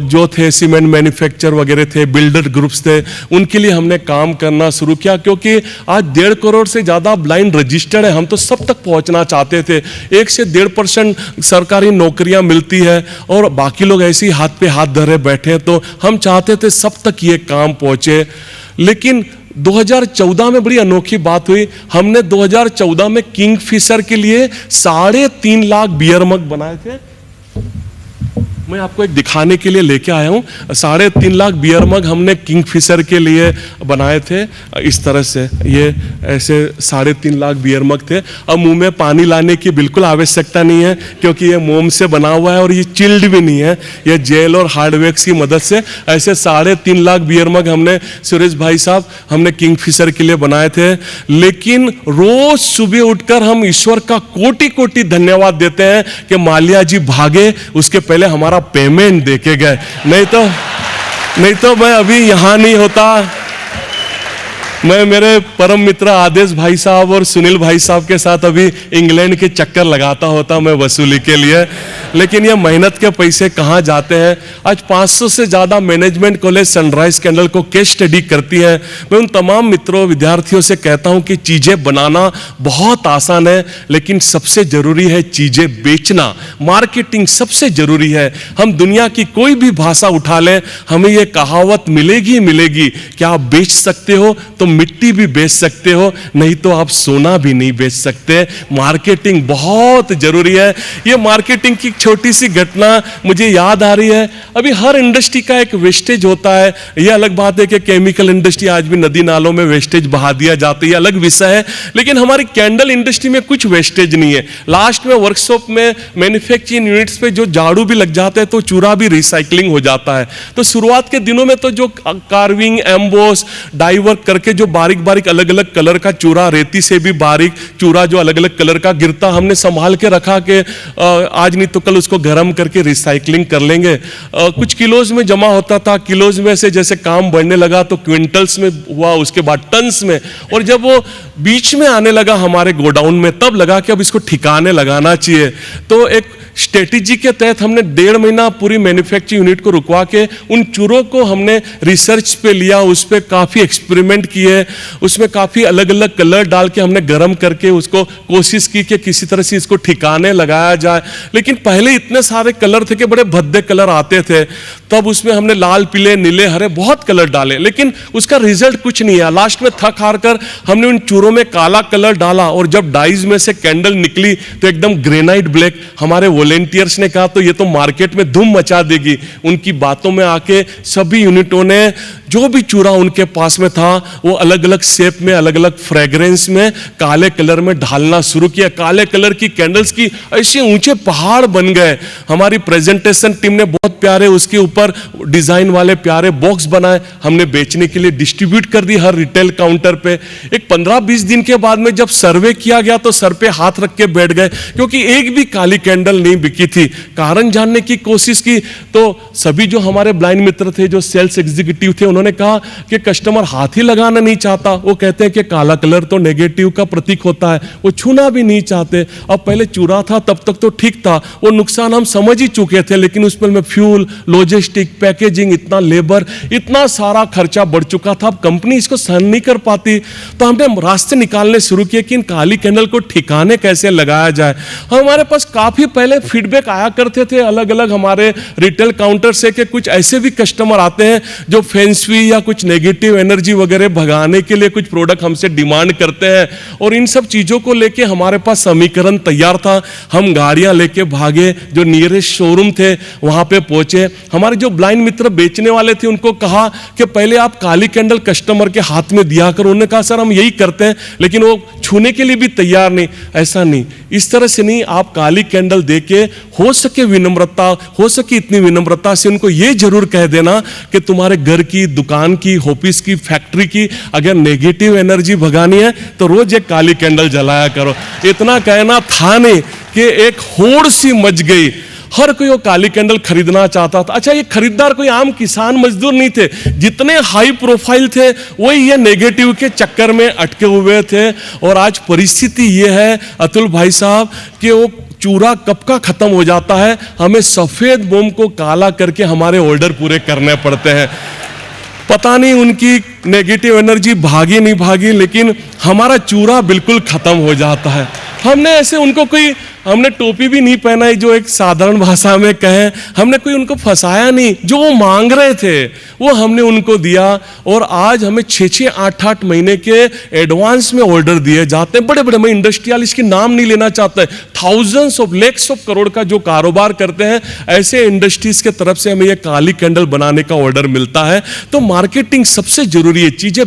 जो थे, सीमेंट मैन्युफैक्चर वगैरह थे, बिल्डर ग्रुप्स थे, उनके लिए हमने काम करना शुरू किया। क्योंकि आज 1.5 करोड़ से ज़्यादा ब्लाइंड रजिस्टर्ड है। हम तो सब तक पहुंचना चाहते थे। 1 से 1.5% सरकारी नौकरियां मिलती है और बाकी लोग ऐसे ही हाथ पे हाथ धरे बैठे हैं। तो हम चाहते थे सब तक ये काम पहुंचे। लेकिन 2014 में बड़ी अनोखी बात हुई। हमने 2014 में किंगफिशर के लिए 3.5 लाख बियर मग बनाए थे। मैं आपको एक दिखाने के लिए लेके आया हूँ। 3.5 लाख बियर मग हमने किंगफिशर के लिए बनाए थे। इस तरह से ये ऐसे 3.5 लाख बियर मग थे। अब मुंह में पानी लाने की बिल्कुल आवश्यकता नहीं है क्योंकि ये मोम से बना हुआ है और ये चिल्ड भी नहीं है। ये जेल और हार्डवेक्स की मदद से ऐसे 3.5 लाख बियर मग हमने, सुरेश भाई साहब, हमने किंगफिशर के लिए बनाए थे। लेकिन रोज सुबह उठकर हम ईश्वर का कोटि कोटि धन्यवाद देते हैं कि माल्या जी भागे उसके पहले हमारा पेमेंट देके गए। नहीं तो मैं अभी यहां नहीं होता। मैं मेरे परम मित्र आदेश भाई साहब और सुनील भाई साहब के साथ अभी इंग्लैंड के चक्कर लगाता होता मैं वसूली के लिए। लेकिन ये मेहनत के पैसे कहाँ जाते हैं। आज 500 से ज़्यादा मैनेजमेंट कॉलेज सनराइज कैंडल को केस स्टडी करती है। मैं उन तमाम मित्रों, विद्यार्थियों से कहता हूँ कि चीज़ें बनाना बहुत आसान है लेकिन सबसे ज़रूरी है चीज़ें बेचना। मार्केटिंग सबसे ज़रूरी है। हम दुनिया की कोई भी भाषा उठा लें, हमें ये कहावत मिलेगी कि आप बेच सकते हो तो मिट्टी भी बेच सकते हो, नहीं तो आप सोना भी नहीं बेच सकते। मार्केटिंग बहुत जरूरी है। ये मार्केटिंग की छोटी सी घटना मुझे याद आ रही है। अभी हर इंडस्ट्री का एक वेस्टेज होता है। ये अलग बात है कि केमिकल इंडस्ट्री आज भी नदी नालों में वेस्टेज बहा दिया जाता है, अलग विषय है। लेकिन हमारी कैंडल इंडस्ट्री में कुछ वेस्टेज नहीं है। लास्ट में वर्कशॉप में मैन्युफैक्चरिंग यूनिट्स पे जो झाड़ू भी लग जाता है तो चूरा भी रिसाइकलिंग हो जाता है। तो शुरुआत के दिनों में तो जो कार्विंग, एम्बोस, डाई वर्क करके जो बारीक बारीक अलग अलग कलर का चूरा, रेती से भी बारीक चूरा जो अलग अलग कलर का गिरता, हमने संभाल के रखा कि आज नहीं तो कल उसको गर्म करके रिसाइकलिंग कर लेंगे। कुछ किलोज में जमा होता था। किलोज में से जैसे काम बढ़ने लगा तो क्विंटल्स में हुआ, उसके बाद टन्स में, और जब वो बीच में आने लगा हमारे गोडाउन में तब लगा कि अब इसको ठिकाने लगाना चाहिए। तो एक स्ट्रेटेजी के तहत हमने 1.5 महीना पूरी मैन्युफैक्चरिंग यूनिट को रुकवा के उन चूरों को हमने रिसर्च पे लिया, उस पर काफ़ी एक्सपेरिमेंट किए, उसमें काफ़ी अलग अलग कलर डाल के हमने गर्म करके उसको कोशिश की कि किसी तरह से इसको ठिकाने लगाया जाए। लेकिन पहले इतना इतने सारे कलर थे कि बड़े भद्दे कलर आते थे। तब उसमें हमने लाल, पीले, नीले, हरे बहुत कलर डाले, लेकिन उसका रिजल्ट कुछ नहीं आया। लास्ट में थक हार कर हमने उन चूरों में काला कलर डाला और जब डाइज में से कैंडल निकली तो एकदम ग्रेनाइट ब्लैक। हमारे वॉलेंटियर्स ने कहा तो ये तो मार्केट में धूम मचा देगी। उनकी बातों में आके सभी यूनिटों ने जो भी चूरा उनके पास में था वो अलग अलग शेप में, अलग अलग फ्रेग्रेंस में, काले कलर में ढालना शुरू किया। काले कलर की कैंडल्स की ऐसे ऊंचे पहाड़ बन गए। हमारी प्रेजेंटेशन टीम ने बहुत प्यारे उसके ऊपर डिजाइन वाले प्यारे बॉक्स बनाए, हमने बेचने के लिए डिस्ट्रीब्यूट कर दी हर रिटेल काउंटर पे। एक 15-20 दिन के बाद में जब सर्वे किया गया तो सर पे हाथ रख के बैठ गए, क्योंकि एक भी काली कैंडल नहीं बिकी थी। कारण जानने की कोशिश की तो सभी जो हमारे ब्लाइंड मित्र थे, जो सेल्स एग्जीक्यूटिव थे, उन्होंने कहा कि कस्टमर हाथ ही लगाना नहीं चाहता। वो कहते हैं कि काला कलर तो नेगेटिव का प्रतीक होता है, वो छूना भी नहीं चाहते। अब पहले चूरा था तब तक तो ठीक था, वो नुकसान हम समझ ही चुके थे, लेकिन उसमें में फ्यूल, लॉजिस्टिक, पैकेजिंग, इतना लेबर, इतना सारा खर्चा बढ़ चुका था। अब कंपनी इसको सहन नहीं कर पाती, तो हमने रास्ते निकालने शुरू किए कि इन काली कैंडल को ठिकाने कैसे लगाया जाए। हमारे पास काफी पहले फीडबैक आया करते थे अलग अलग हमारे रिटेल काउंटर से कि कुछ ऐसे भी कस्टमर आते हैं जो फेंसुई या कुछ नेगेटिव एनर्जी वगैरह भगाने के लिए कुछ प्रोडक्ट हमसे डिमांड करते हैं। और इन सब चीजों को लेके हमारे पास समीकरण तैयार था। हम गाड़ियां लेके भागे, जो नियरेस्ट शोरूम थे वहां पे पहुंचे। हमारे जो ब्लाइंड मित्र बेचने वाले थे उनको कहा कि पहले आप काली कैंडल कस्टमर के हाथ में दिया करो। उन्होंने कहा सर हम यही करते हैं, लेकिन वो छूने के लिए भी तैयार नहीं। ऐसा नहीं, इस तरह से नहीं, आप काली कैंडल देके हो सके विनम्रता, हो सके इतनी विनम्रता से उनको ये जरूर कह देना कि तुम्हारे घर की, दुकान की, ऑफिस की, फैक्ट्री की अगर नेगेटिव एनर्जी भगानी है तो रोज एक काली कैंडल जलाया करो। इतना कहना था नहीं कि एक होड़ सी मच गई। हर कोई वो काली कैंडल खरीदना चाहता था। अच्छा, ये खरीदार कोई आम किसान मजदूर नहीं थे, जितने हाई प्रोफाइल थे वही ये नेगेटिव के चक्कर में अटके हुए थे। और आज परिस्थिति ये है अतुल भाई साहब कि वो चूरा कब का खत्म हो जाता है, हमें सफेद मोम को काला करके हमारे ऑर्डर पूरे करने पड़ते हैं। पता नहीं उनकी नेगेटिव एनर्जी भागी नहीं भागी, लेकिन हमारा चूरा बिल्कुल खत्म हो जाता है। हमने ऐसे उनको कोई, हमने टोपी भी नहीं पहनाई जो एक साधारण भाषा में कहें, हमने कोई उनको फंसाया नहीं। जो वो मांग रहे थे वो हमने उनको दिया। और आज हमें 6-6, 8-8 महीने के एडवांस में ऑर्डर दिए जाते हैं। बड़े बड़े, मैं इंडस्ट्रियल इसकी नाम नहीं लेना चाहता, thousands of, lakhs of crore का जो कारोबार करते हैं, ऐसे इंडस्ट्रीज के तरफ से हमें ये काली कैंडल बनाने का ऑर्डर मिलता है। तो मार्केटिंग सबसे जरूरी है, चीजें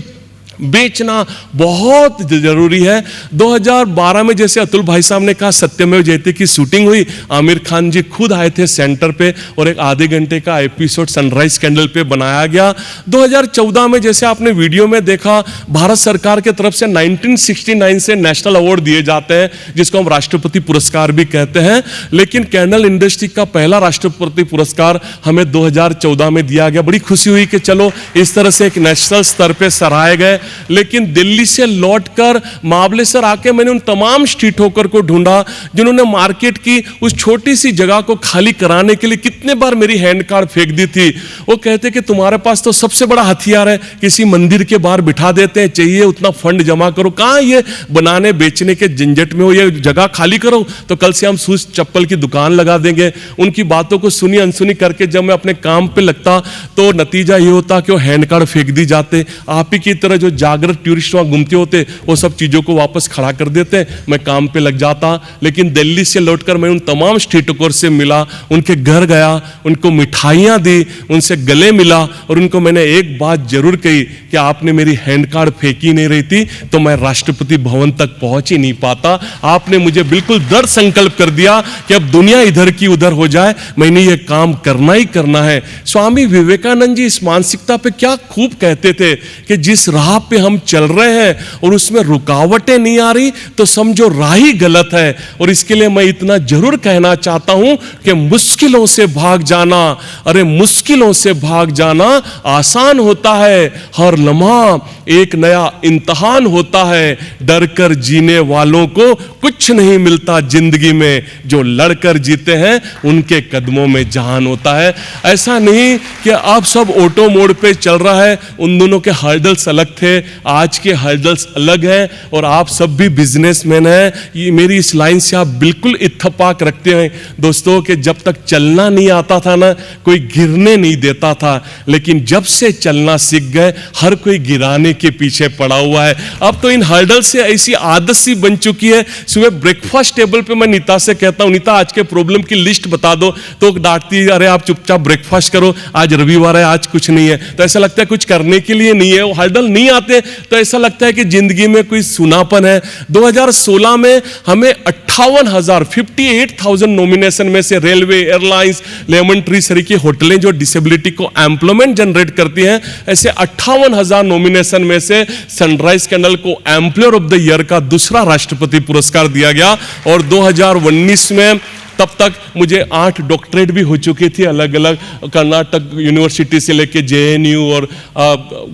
बेचना बहुत जरूरी है। 2012 में जैसे अतुल भाई साहब ने कहा, सत्यमेव जयते की शूटिंग हुई, आमिर खान जी खुद आए थे सेंटर पे और एक आधे घंटे का एपिसोड सनराइज कैंडल पे बनाया गया। 2014 में जैसे आपने वीडियो में देखा, भारत सरकार के तरफ से 1969 से नेशनल अवार्ड दिए जाते हैं, जिसको हम राष्ट्रपति पुरस्कार भी कहते हैं। लेकिन कैंडल इंडस्ट्री का पहला राष्ट्रपति पुरस्कार हमें 2014 में दिया गया। बड़ी खुशी हुई कि चलो इस तरह से एक नेशनल स्तर पे सराहे गए। लेकिन दिल्ली से लौटकर महाबलेश्वर आके मैंने उन तमाम स्ट्रीट होकर को ढूंढा जिन्होंने मार्केट की उस छोटी सी जगह को खाली कराने के लिए कितने बार मेरी हैंड कार्ड फेंक दी थी। वो कहते कि तुम्हारे पास तो सबसे बड़ा हथियार है, किसी मंदिर के बाहर बिठा देते हैं, चाहिए उतना फंड जमा करो। कहां ये बनाने बेचने के झंझट में हो, ये जगह खाली करो तो कल से हम शूज चप्पल की दुकान लगा देंगे। उनकी बातों को सुनी अनसुनी करके जब मैं अपने काम पे लगता तो नतीजा ये होता कि वो हैंड कार्ड फेंक दी जाते। आप ही की तरह जो जागृत टूरिस्ट वहां घूमते होते वो सब चीजों को वापस खड़ा कर देते, मैं काम पे लग जाता। लेकिन दिल्ली से लौटकर मैं उन तमाम स्ट्रीटों से मिला, उनके घर गया, उनको मिठाइयां दी, उनसे गले मिला और उनको मैंने एक बात जरूर कही कि आपने मेरी हैंड कार्ड फेंकी नहीं रही थी तो मैं राष्ट्रपति भवन तक पहुंच ही नहीं पाता। आपने मुझे बिल्कुल दृढ़ संकल्प कर दिया कि अब दुनिया इधर की उधर हो जाए, मैंने ये काम करना ही करना है। स्वामी विवेकानंद जी इस मानसिकता पे क्या खूब कहते थे कि जिस राह पे हम चल रहे हैं और उसमें रुकावटें नहीं आ रही तो समझो राह ही गलत है। और इसके लिए मैं इतना जरूर कहना चाहता हूं कि मुश्किलों से भाग जाना, अरे मुश्किलों से भाग जाना आसान होता है, हर लम्हा एक नया इम्तिहान होता है। डर कर जीने वालों को कुछ नहीं मिलता जिंदगी में, जो लड़कर जीते हैं उनके कदमों में जहान होता है। ऐसा नहीं कि अब सब ऑटो मोड पे चल रहा है, उन दोनों के हर्डल्स अलग थे, आज के हर्डल्स अलग हैं और आप सब भी बिजनेसमैन हैं। ये मेरी इस लाइन से आप बिल्कुल इत्तेफाक रखते हैं दोस्तों कि जब तक चलना नहीं आता था ना, कोई गिरने नहीं देता था, लेकिन जब से चलना सीख गए हर कोई गिराने के पीछे पड़ा हुआ है। अब तो इन हर्डल से ऐसी आदत सी बन चुकी है, सुबह ब्रेकफास्ट टेबल पे मैं नीता से कहता हूं, नीता आज के प्रॉब्लम की लिस्ट बता दो, तो डांटती है, अरे आप चुपचाप ब्रेकफास्ट करो, आज रविवार है, आज कुछ नहीं है। तो ऐसा लगता है कुछ करने के लिए नहीं है, वो हर्डल नहीं आते तो ऐसा लगता है कि जिंदगी में कोई सुनापन है। 2016 में हमें 58,000 नॉमिनेशन में से रेलवे, एयरलाइंस, लेमन ट्री सरी की होटलें जो डिसेबिलिटी को एम्प्लॉयमेंट जनरेट करती हैं, ऐसे 58,000 नॉमिनेशन में से सनराइज कैंडल को एम्प्लॉयर ऑफ द ईयर का दूसरा राष्ट्रपति पुरस्कार दिया गया। और 2019 में तब तक मुझे 8 डॉक्टरेट भी हो चुकी थी, अलग अलग कर्नाटक यूनिवर्सिटी से लेके JNU और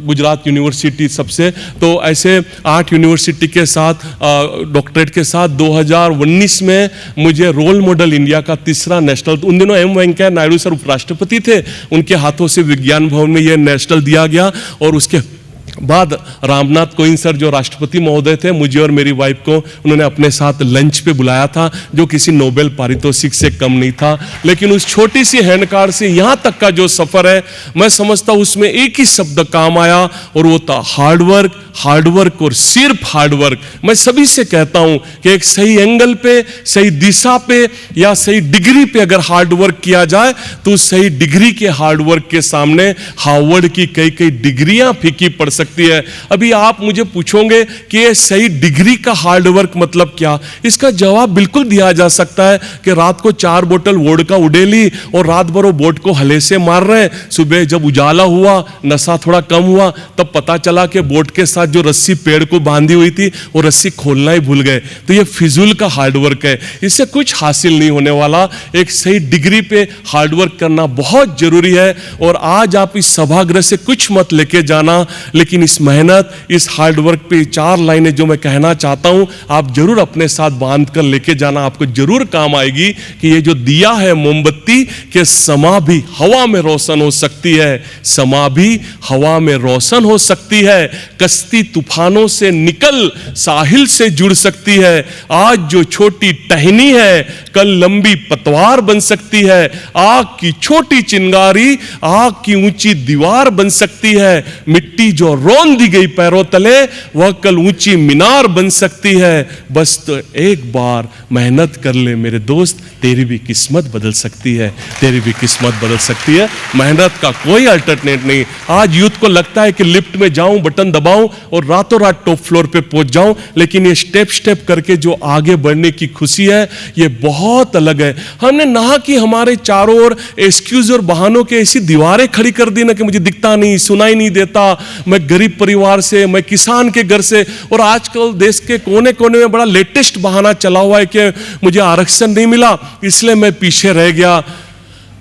गुजरात यूनिवर्सिटी सबसे। तो ऐसे 8 यूनिवर्सिटी के साथ डॉक्टरेट के साथ 2019 में मुझे रोल मॉडल इंडिया का तीसरा नेशनल, उन दिनों M वेंकैया नायडू सर उपराष्ट्रपति थे, उनके हाथों से विज्ञान भवन में यह नेशनल दिया गया। और उसके बाद रामनाथ कोविंद सर जो राष्ट्रपति महोदय थे, मुझे और मेरी वाइफ को उन्होंने अपने साथ लंच पे बुलाया था, जो किसी नोबेल पारितोषिक से कम नहीं था। लेकिन उस छोटी सी हैंड कार्ड से यहां तक का जो सफर है, मैं समझता हूं उसमें एक ही शब्द काम आया और वो था हार्डवर्क, हार्डवर्क और सिर्फ हार्डवर्क। मैं सभी से कहता हूं कि एक सही एंगल पे, सही दिशा पे या सही डिग्री पे अगर हार्डवर्क किया जाए तो उस सही डिग्री के हार्डवर्क के सामने हार्वर्ड की कई कई डिग्रियां फीकी पड़ सकती है। अभी आप मुझे पूछोगे कि ये सही डिग्री का हार्डवर्क मतलब क्या, इसका जवाब बिल्कुल दिया जा सकता है कि रात को 4 बोतल वोडका उड़ेली और रात भर वो बोट को हले से मार रहे हैं, सुबह जब उजाला हुआ, नशा थोड़ा कम हुआ, तब पता चला कि बोट के साथ जो रस्सी पेड़ को बांधी हुई थी वो रस्सी खोलना ही भूल गए। तो ये फिजूल का हार्डवर्क है, इससे कुछ हासिल नहीं होने वाला। एक सही डिग्री पे हार्डवर्क करना बहुत जरूरी है। और आज आप इस सभागृह से कुछ मत लेके जाना, लेकिन इस मेहनत, इस हार्डवर्क पे 4 लाइनें जो मैं कहना चाहता हूं, आप जरूर अपने साथ बांध कर लेके जाना, आपको जरूर काम आएगी कि ये जो दिया है मोमबत्ती के समा भी हवा में रोशन हो सकती है, समा भी हवा में रोशन हो सकती है, कश्ती तूफानों से निकल साहिल से जुड़ सकती है। आज जो छोटी टहनी है कल लंबी पतवार बन सकती है, आग की छोटी चिंगारी आग की ऊंची दीवार बन सकती है, मिट्टी जो रोन दी गई पैरों तले वह कल ऊंची मीनार बन सकती है। बस तो एक बार मेहनत कर ले मेरे दोस्त, तेरी भी किस्मत बदल सकती है, तेरी भी किस्मत बदल सकती है। मेहनत का कोई अल्टरनेट नहीं। आज यूथ को लगता है कि लिफ्ट में जाऊं, बटन दबाऊं और रातों रात टॉप फ्लोर पे पहुंच जाऊं, लेकिन ये स्टेप स्टेप करके जो आगे बढ़ने की खुशी है ये बहुत अलग है। हमने ना कि हमारे चारों ओर एक्सक्यूज और बहानों के ऐसी दीवारें खड़ी कर दी ना कि मुझे दिखता नहीं, सुनाई नहीं देता, मैं गरीब परिवार से, मैं किसान के घर से। और आजकल देश के कोने कोने में बड़ा लेटेस्ट बहाना चला हुआ है कि मुझे आरक्षण नहीं मिला इसलिए मैं पीछे रह गया।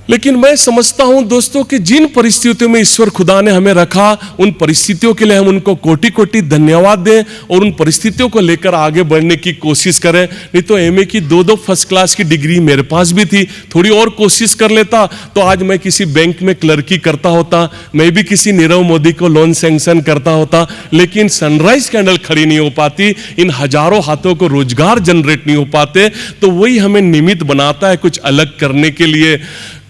लेकिन मैं समझता हूं दोस्तों कि जिन परिस्थितियों में ईश्वर खुदा ने हमें रखा, उन परिस्थितियों के लिए हम उनको कोटि कोटि धन्यवाद दें और उन परिस्थितियों को लेकर आगे बढ़ने की कोशिश करें। नहीं तो MA की 2-2 फर्स्ट क्लास की डिग्री मेरे पास भी थी, थोड़ी और कोशिश कर लेता तो आज मैं किसी बैंक में क्लर्की करता होता, मैं भी किसी नीरव मोदी को लोन सैंक्शन करता होता। लेकिन सनराइज कैंडल खड़ी नहीं हो पाती, इन हजारों हाथों को रोजगार जनरेट नहीं हो पाते। तो वही हमें निमित्त बनाता है कुछ अलग करने के लिए।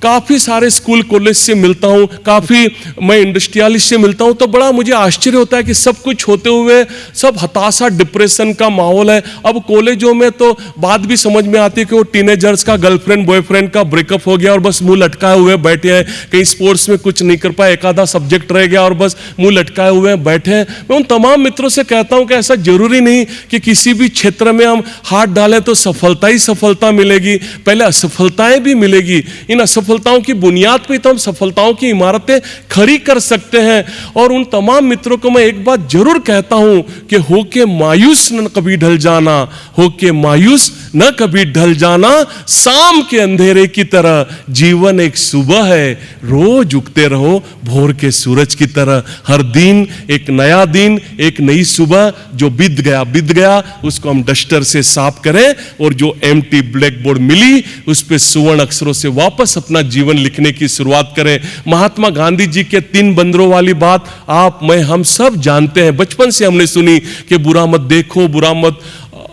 काफ़ी सारे स्कूल कॉलेज से मिलता हूँ, काफ़ी मैं इंडस्ट्रियलिस्ट से मिलता हूँ, तो बड़ा मुझे आश्चर्य होता है कि सब कुछ होते हुए सब हताशा, डिप्रेशन का माहौल है। अब कॉलेजों में तो बात भी समझ में आती है कि वो टीनेजर्स का गर्लफ्रेंड बॉयफ्रेंड का ब्रेकअप हो गया और बस मुंह लटकाए हुए बैठे हैं, कहीं स्पोर्ट्स में कुछ नहीं कर पाए, एक आधा सब्जेक्ट रह गया और बस मुंह लटकाए हुए बैठे हैं। मैं उन तमाम मित्रों से कहता हूँ कि ऐसा जरूरी नहीं कि किसी भी क्षेत्र में हम हाथ डालें तो सफलता ही सफलता मिलेगी, पहले असफलताएं भी मिलेगी। इन सफलताओं की बुनियाद पे तो हम सफलताओं की इमारतें खड़ी कर सकते हैं। और उन तमाम मित्रों को मैं एक बात जरूर कहता हूं कि होके मायूस न कभी ढल जाना, होके मायूस न कभी ढल जाना, शाम के अंधेरे की तरह जीवन एक सुबह है, रोज उगते रहो भोर के सूरज की तरह। हर दिन एक नया दिन, एक नई सुबह, जो बीत गया उसको हम डस्टर से साफ करें और जो एम्प्टी ब्लैक बोर्ड मिली उस पे सुवर्ण अक्षरों से वापस अपना अपना जीवन लिखने की शुरुआत करें। महात्मा गांधी जी के 3 बंदरों वाली बात आप मैं हम सब जानते हैं, बचपन से हमने सुनी कि बुरा मत देखो, बुरा मत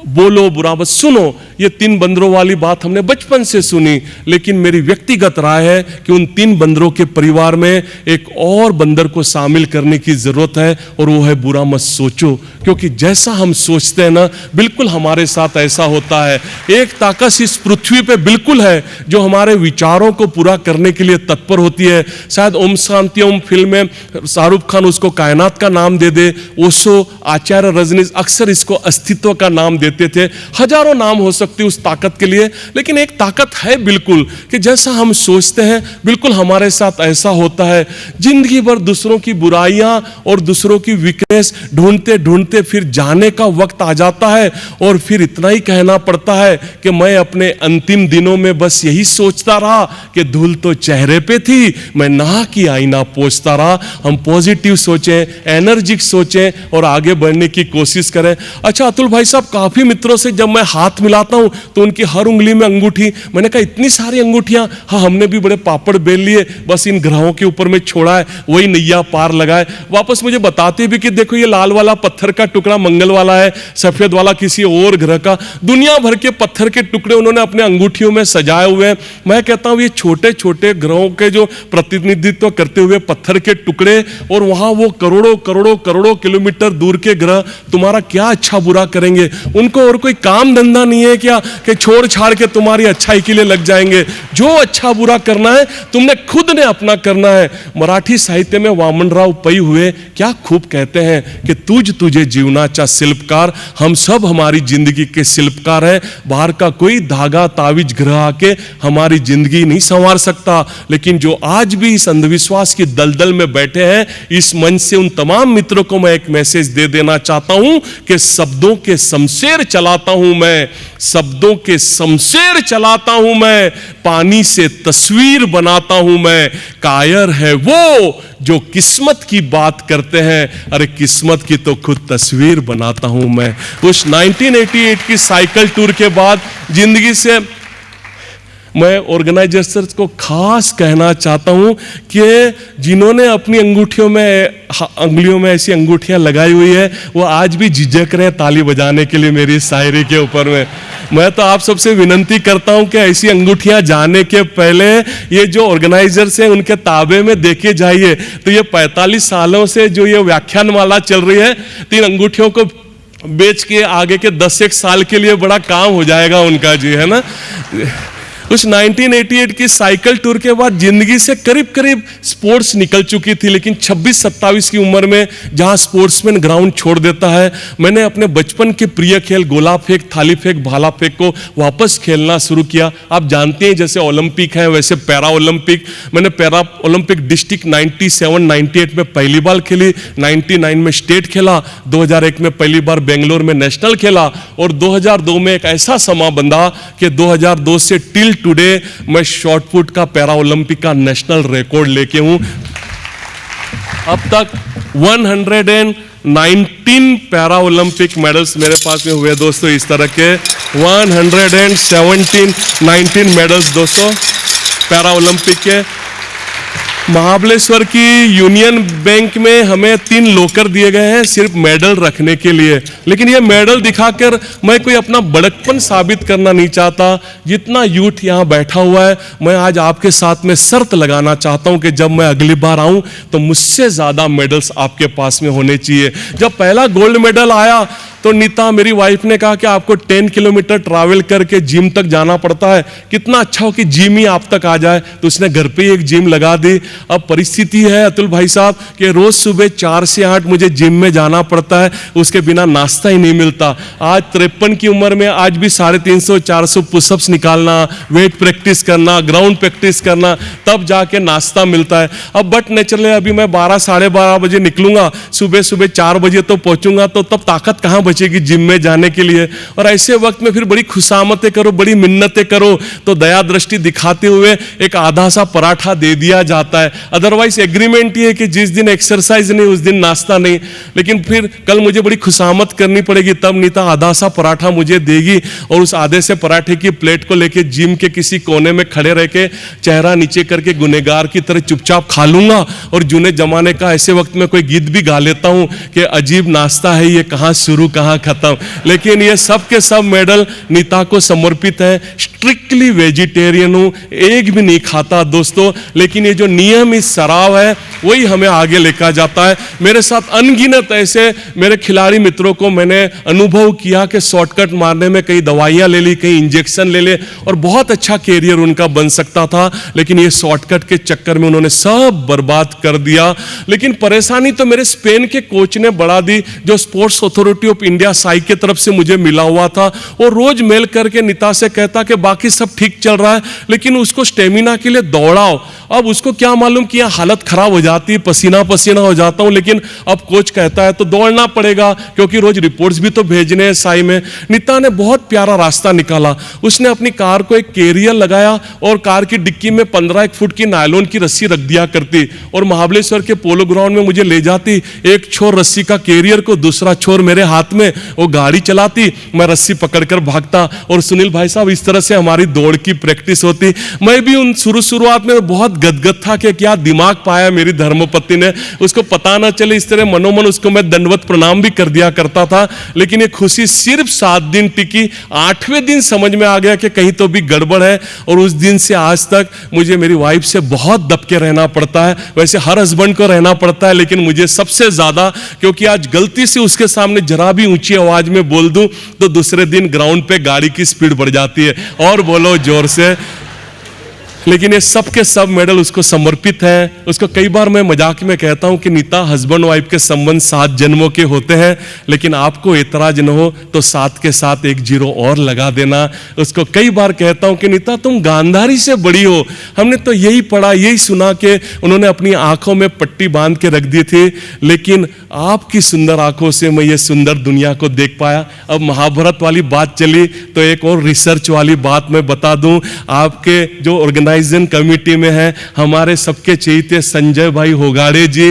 बोलो, बुरा मत सुनो। ये 3 बंदरों वाली बात हमने बचपन से सुनी, लेकिन मेरी व्यक्तिगत राय है कि उन 3 बंदरों के परिवार में एक और बंदर को शामिल करने की जरूरत है, और वो है बुरा मत सोचो। क्योंकि जैसा हम सोचते हैं ना, बिल्कुल हमारे साथ ऐसा होता है। एक ताकत इस पृथ्वी पे बिल्कुल है जो हमारे विचारों को पूरा करने के लिए तत्पर होती है। शायद ओम शांति ओम फिल्म में शाहरुख खान उसको कायनात का नाम दे दे, ओशो, आचार्य रजनीश अक्सर इसको अस्तित्व का नाम देते थे। हजारों नाम हो सकते उस ताकत के लिए, लेकिन एक ताकत है बिल्कुल कि जैसा हम सोचते हैं बिल्कुल हमारे साथ ऐसा होता है। जिंदगी भर दूसरों की बुराइयां और दूसरों की वीकनेस ढूंढते ढूंढते फिर जाने का वक्त आ जाता है, और फिर इतना ही कहना पड़ता है कि मैं अपने अंतिम दिनों में बस यही सोचता रहा कि धूल तो चेहरे पे थी, मैं नहा की आईना पोंछता रहा। हम पॉजिटिव सोचें, एनर्जिक सोचें और आगे बढ़ने की कोशिश करें। अच्छा अतुल भाई साहब, काफी मित्रों से जब मैं हाथ मिलाता हूं तो उनकी हर उंगली में अंगूठी, मैंने कहा इतनी सारी अंगूठियां, हाँ हमने भी बड़े पापड़ बेल लिए, बस इन ग्रहों के ऊपर में छोड़ा है, वही नैया पार लगाए। वापस मुझे बताते भी कि देखो ये लाल वाला पत्थर का टुकड़ा मंगल वाला है, सफेद वाला किसी और ग्रह का। दुनिया भर के पत्थर के टुकड़े उन्होंने अपने अंगूठियों में सजाए हुए हैं। मैं कहता हूं ये छोटे छोटे ग्रहों के जो प्रतिनिधित्व करते हुए पत्थर के टुकड़े, और वहां वो करोड़ों करोड़ों करोड़ों किलोमीटर दूर के ग्रह तुम्हारा क्या अच्छा बुरा करेंगे। उनको और कोई काम धंधा नहीं है क्या कि छोड़ छाड़ के तुम्हारी अच्छाई के लिए लग जाएंगे। जो अच्छा बुरा करना है तुमने खुद ने अपना करना है। मराठी साहित्य में वामनराव पै हुए क्या खूब कहते हैं कि तुझ तुझे जीवनाचा शिल्पकार। हम सब हमारी जिंदगी के शिल्पकार हैं। बाहर का कोई धागा तावीज ग्रह आके हमारी जिंदगी नहीं संवार सकता। लेकिन जो आज भी इस अंधविश्वास की दलदल में बैठे हैं, इस मंच से उन तमाम मित्रों को मैं एक मैसेज दे देना चाहता हूं कि शब्दों के शमशेर चलाता हूं मैं, शब्दों के शमशेर चलाता हूं मैं, पानी से तस्वीर बनाता हूं मैं। कायर है वो जो किस्मत की बात करते हैं, अरे किस्मत की तो खुद तस्वीर बनाता हूं मैं। उस 1988 की साइकिल टूर के बाद जिंदगी से मैं ऑर्गेनाइजर्स को खास कहना चाहता हूं कि जिन्होंने अपनी अंगूठियों में अंगुलियों में ऐसी अंगूठियां लगाई हुई है, वो आज भी झिझक रहे हैं ताली बजाने के लिए मेरी शायरी के ऊपर में। मैं तो आप सबसे विनती करता हूं कि ऐसी अंगूठियां जाने के पहले ये जो ऑर्गेनाइजर्स हैं उनके ताबे में देखे जाइए। तो ये 45 सालों से जो ये व्याख्यान माला चल रही है, 3 अंगूठियों को बेच के आगे के 10 साल के लिए बड़ा काम हो जाएगा उनका जी, है ना। उस 1988 की साइकिल टूर के बाद जिंदगी से करीब करीब स्पोर्ट्स निकल चुकी थी, लेकिन 26-27 की उम्र में जहां स्पोर्ट्समैन ग्राउंड छोड़ देता है, मैंने अपने बचपन के प्रिय खेल गोला फेंक, थाली फेंक, भाला फेंक को वापस खेलना शुरू किया। आप जानते हैं जैसे ओलंपिक है वैसे पैरा ओलंपिक। मैंने पैरा ओलंपिक डिस्ट्रिक्ट 97-98 में पहली बार खेली, 99 में स्टेट खेला, 2001 में पहली बार बेंगलोर में नेशनल खेला, और 2002 में एक ऐसा समा बंधा कि 2002 से टिल टुडे मैं शॉर्टपुट का पैरा ओलंपिक का नेशनल रिकॉर्ड लेके हूं। अब तक 119 पैरा ओलंपिक मेडल्स मेरे पास में हुए दोस्तों। इस तरह के 119 मेडल्स दोस्तों पैरा ओलंपिक के। महाबलेश्वर की यूनियन बैंक में हमें 3 लॉकर दिए गए हैं सिर्फ मेडल रखने के लिए, लेकिन ये मेडल दिखाकर मैं कोई अपना बड़कपन साबित करना नहीं चाहता। जितना यूथ यहाँ बैठा हुआ है, मैं आज आपके साथ में शर्त लगाना चाहता हूं कि जब मैं अगली बार आऊं तो मुझसे ज्यादा मेडल्स आपके पास में होने चाहिए। जब पहला गोल्ड मेडल आया तो नीता मेरी वाइफ ने कहा कि आपको 10 किलोमीटर ट्रैवल करके जिम तक जाना पड़ता है, कितना अच्छा हो कि जिम ही आप तक आ जाए। तो उसने घर पे ही एक जिम लगा दी। अब परिस्थिति है अतुल भाई साहब कि रोज सुबह 4 से 8 मुझे जिम में जाना पड़ता है, उसके बिना नाश्ता ही नहीं मिलता। आज 53 की उम्र में आज भी 350-400 पुशअप्स निकालना, वेट प्रैक्टिस करना, ग्राउंड प्रैक्टिस करना, तब जाके नाश्ता मिलता है। अब बट नेचुरली अभी मैं 12-12:30 बजे निकलूंगा, सुबह सुबह 4 बजे तो पहुंचूंगा, तो तब ताकत कहां बचेगी जिम में जाने के लिए। और ऐसे वक्त में फिर बड़ी खुशामतें करो, बड़ी मिन्नतें करो तो दया दृष्टि दिखाते हुए एक आधा सा पराठा दे दिया जाता है। अदरवाइज एग्रीमेंट ये है कि जिस दिन एक्सरसाइज नहीं उस दिन नाश्ता नहीं। लेकिन फिर कल मुझे बड़ी खुशामत करनी पड़ेगी, तब नीता आधा सा पराठा मुझे देगी और उस आधे से पराठे की प्लेट को लेके जिम के किसी कोने में खड़े रह के चेहरा नीचे करके गुनहगार की तरह चुपचाप खा लूंगा। और जूने जमाने का ऐसे वक्त में कोई गीत भी गा लेता हूं कि अजीब नाश्ता है ये, कहां शुरू कहां खत्म। लेकिन ये सब के सब मेडल नीता को समर्पित है। स्ट्रिक्टली वेजिटेरियन हूं, एक भी नहीं खाता दोस्तों, लेकिन ये जो नियम इस शराब है वही हमें आगे लेकर जाता है। मेरे साथ अनगिनत ऐसे मेरे खिलाड़ी मित्रों को मैंने अनुभव किया कि शॉर्टकट मारने में कई दवाइयां ले ली, कई इंजेक्शन ले ले और बहुत अच्छा कैरियर उनका बन सकता था, लेकिन ये शॉर्टकट के चक्कर में उन्होंने सब बर्बाद कर दिया। लेकिन परेशानी तो मेरे स्पेन के कोच ने बढ़ा दी, जो sports authority of India Sai के तरफ से मुझे मिला हुआ था। वो रोज मेल करके नीता से कहता कि बाकी सब ठीक चल रहा है लेकिन उसको स्टेमिना के लिए दौड़ाओ। अब उसको क्या मालूम कि यह हालत खराब हो जाती है, पसीना पसीना हो जाता हूं, लेकिन अब कोच कहता है तो दौड़ना पड़ेगा क्योंकि रोज रिपोर्ट्स भी तो भेजने हैं साई में। नीता ने बहुत प्यारा रास्ता निकाला। उसने अपनी कार को एक कैरियर लगाया और कार की डिक्की में 15 फुट की नायलॉन की रस्सी रख दिया करती और महाबलेश्वर के पोलो ग्राउंड में मुझे ले जाती। एक छोर रस्सी का कैरियर को, दूसरा छोर मेरे हाथ में, वो गाड़ी चलाती, मैं रस्सी पकड़कर भागता। और सुनील भाई साहब इस तरह से हमारी दौड़ की प्रैक्टिस होती। मैं भी उन शुरुआत में बहुत गदगद था कि क्या दिमाग पाया मेरी धर्मपत्नी ने, उसको पता ना चले। इस तरह मनोमन उसको मैं दंडवत प्रणाम भी कर दिया करता था। लेकिन ये खुशी सिर्फ 7 दिन टिकी। 8वें दिन समझ में आ गया कि कहीं तो भी गड़बड़ है। और उस दिन से आज तक मुझे मेरी वाइफ से बहुत दबके रहना पड़ता है। वैसे हर हस्बैंड को रहना पड़ता है लेकिन मुझे सबसे ज्यादा, क्योंकि आज गलती से उसके सामने जरा भी ऊंची आवाज में बोल दूं तो दूसरे दिन ग्राउंड पे गाड़ी की स्पीड बढ़ जाती है, और बोलो जोर से। लेकिन ये सब के सब मेडल उसको समर्पित है। उसको कई बार मैं मजाक में कहता हूं कि नीता, हस्बैंड वाइफ के संबंध 7 जन्मों के होते हैं, लेकिन आपको एतराज न हो तो 7 के साथ 1 0 और लगा देना। उसको कई बार कहता हूं कि नीता तुम गांधारी से बड़ी हो। हमने तो यही पढ़ा, यही सुना कि उन्होंने अपनी आंखों में पट्टी बांध के रख दी थी, लेकिन आपकी सुंदर आंखों से मैं ये सुंदर दुनिया को देख पाया। अब महाभारत वाली बात चली तो एक और रिसर्च वाली बात मैं बता दूं। आपके जो ऑर्गेनाइजेशन कमेटी में है, हमारे सबके चहेते संजय भाई होगाड़े जी,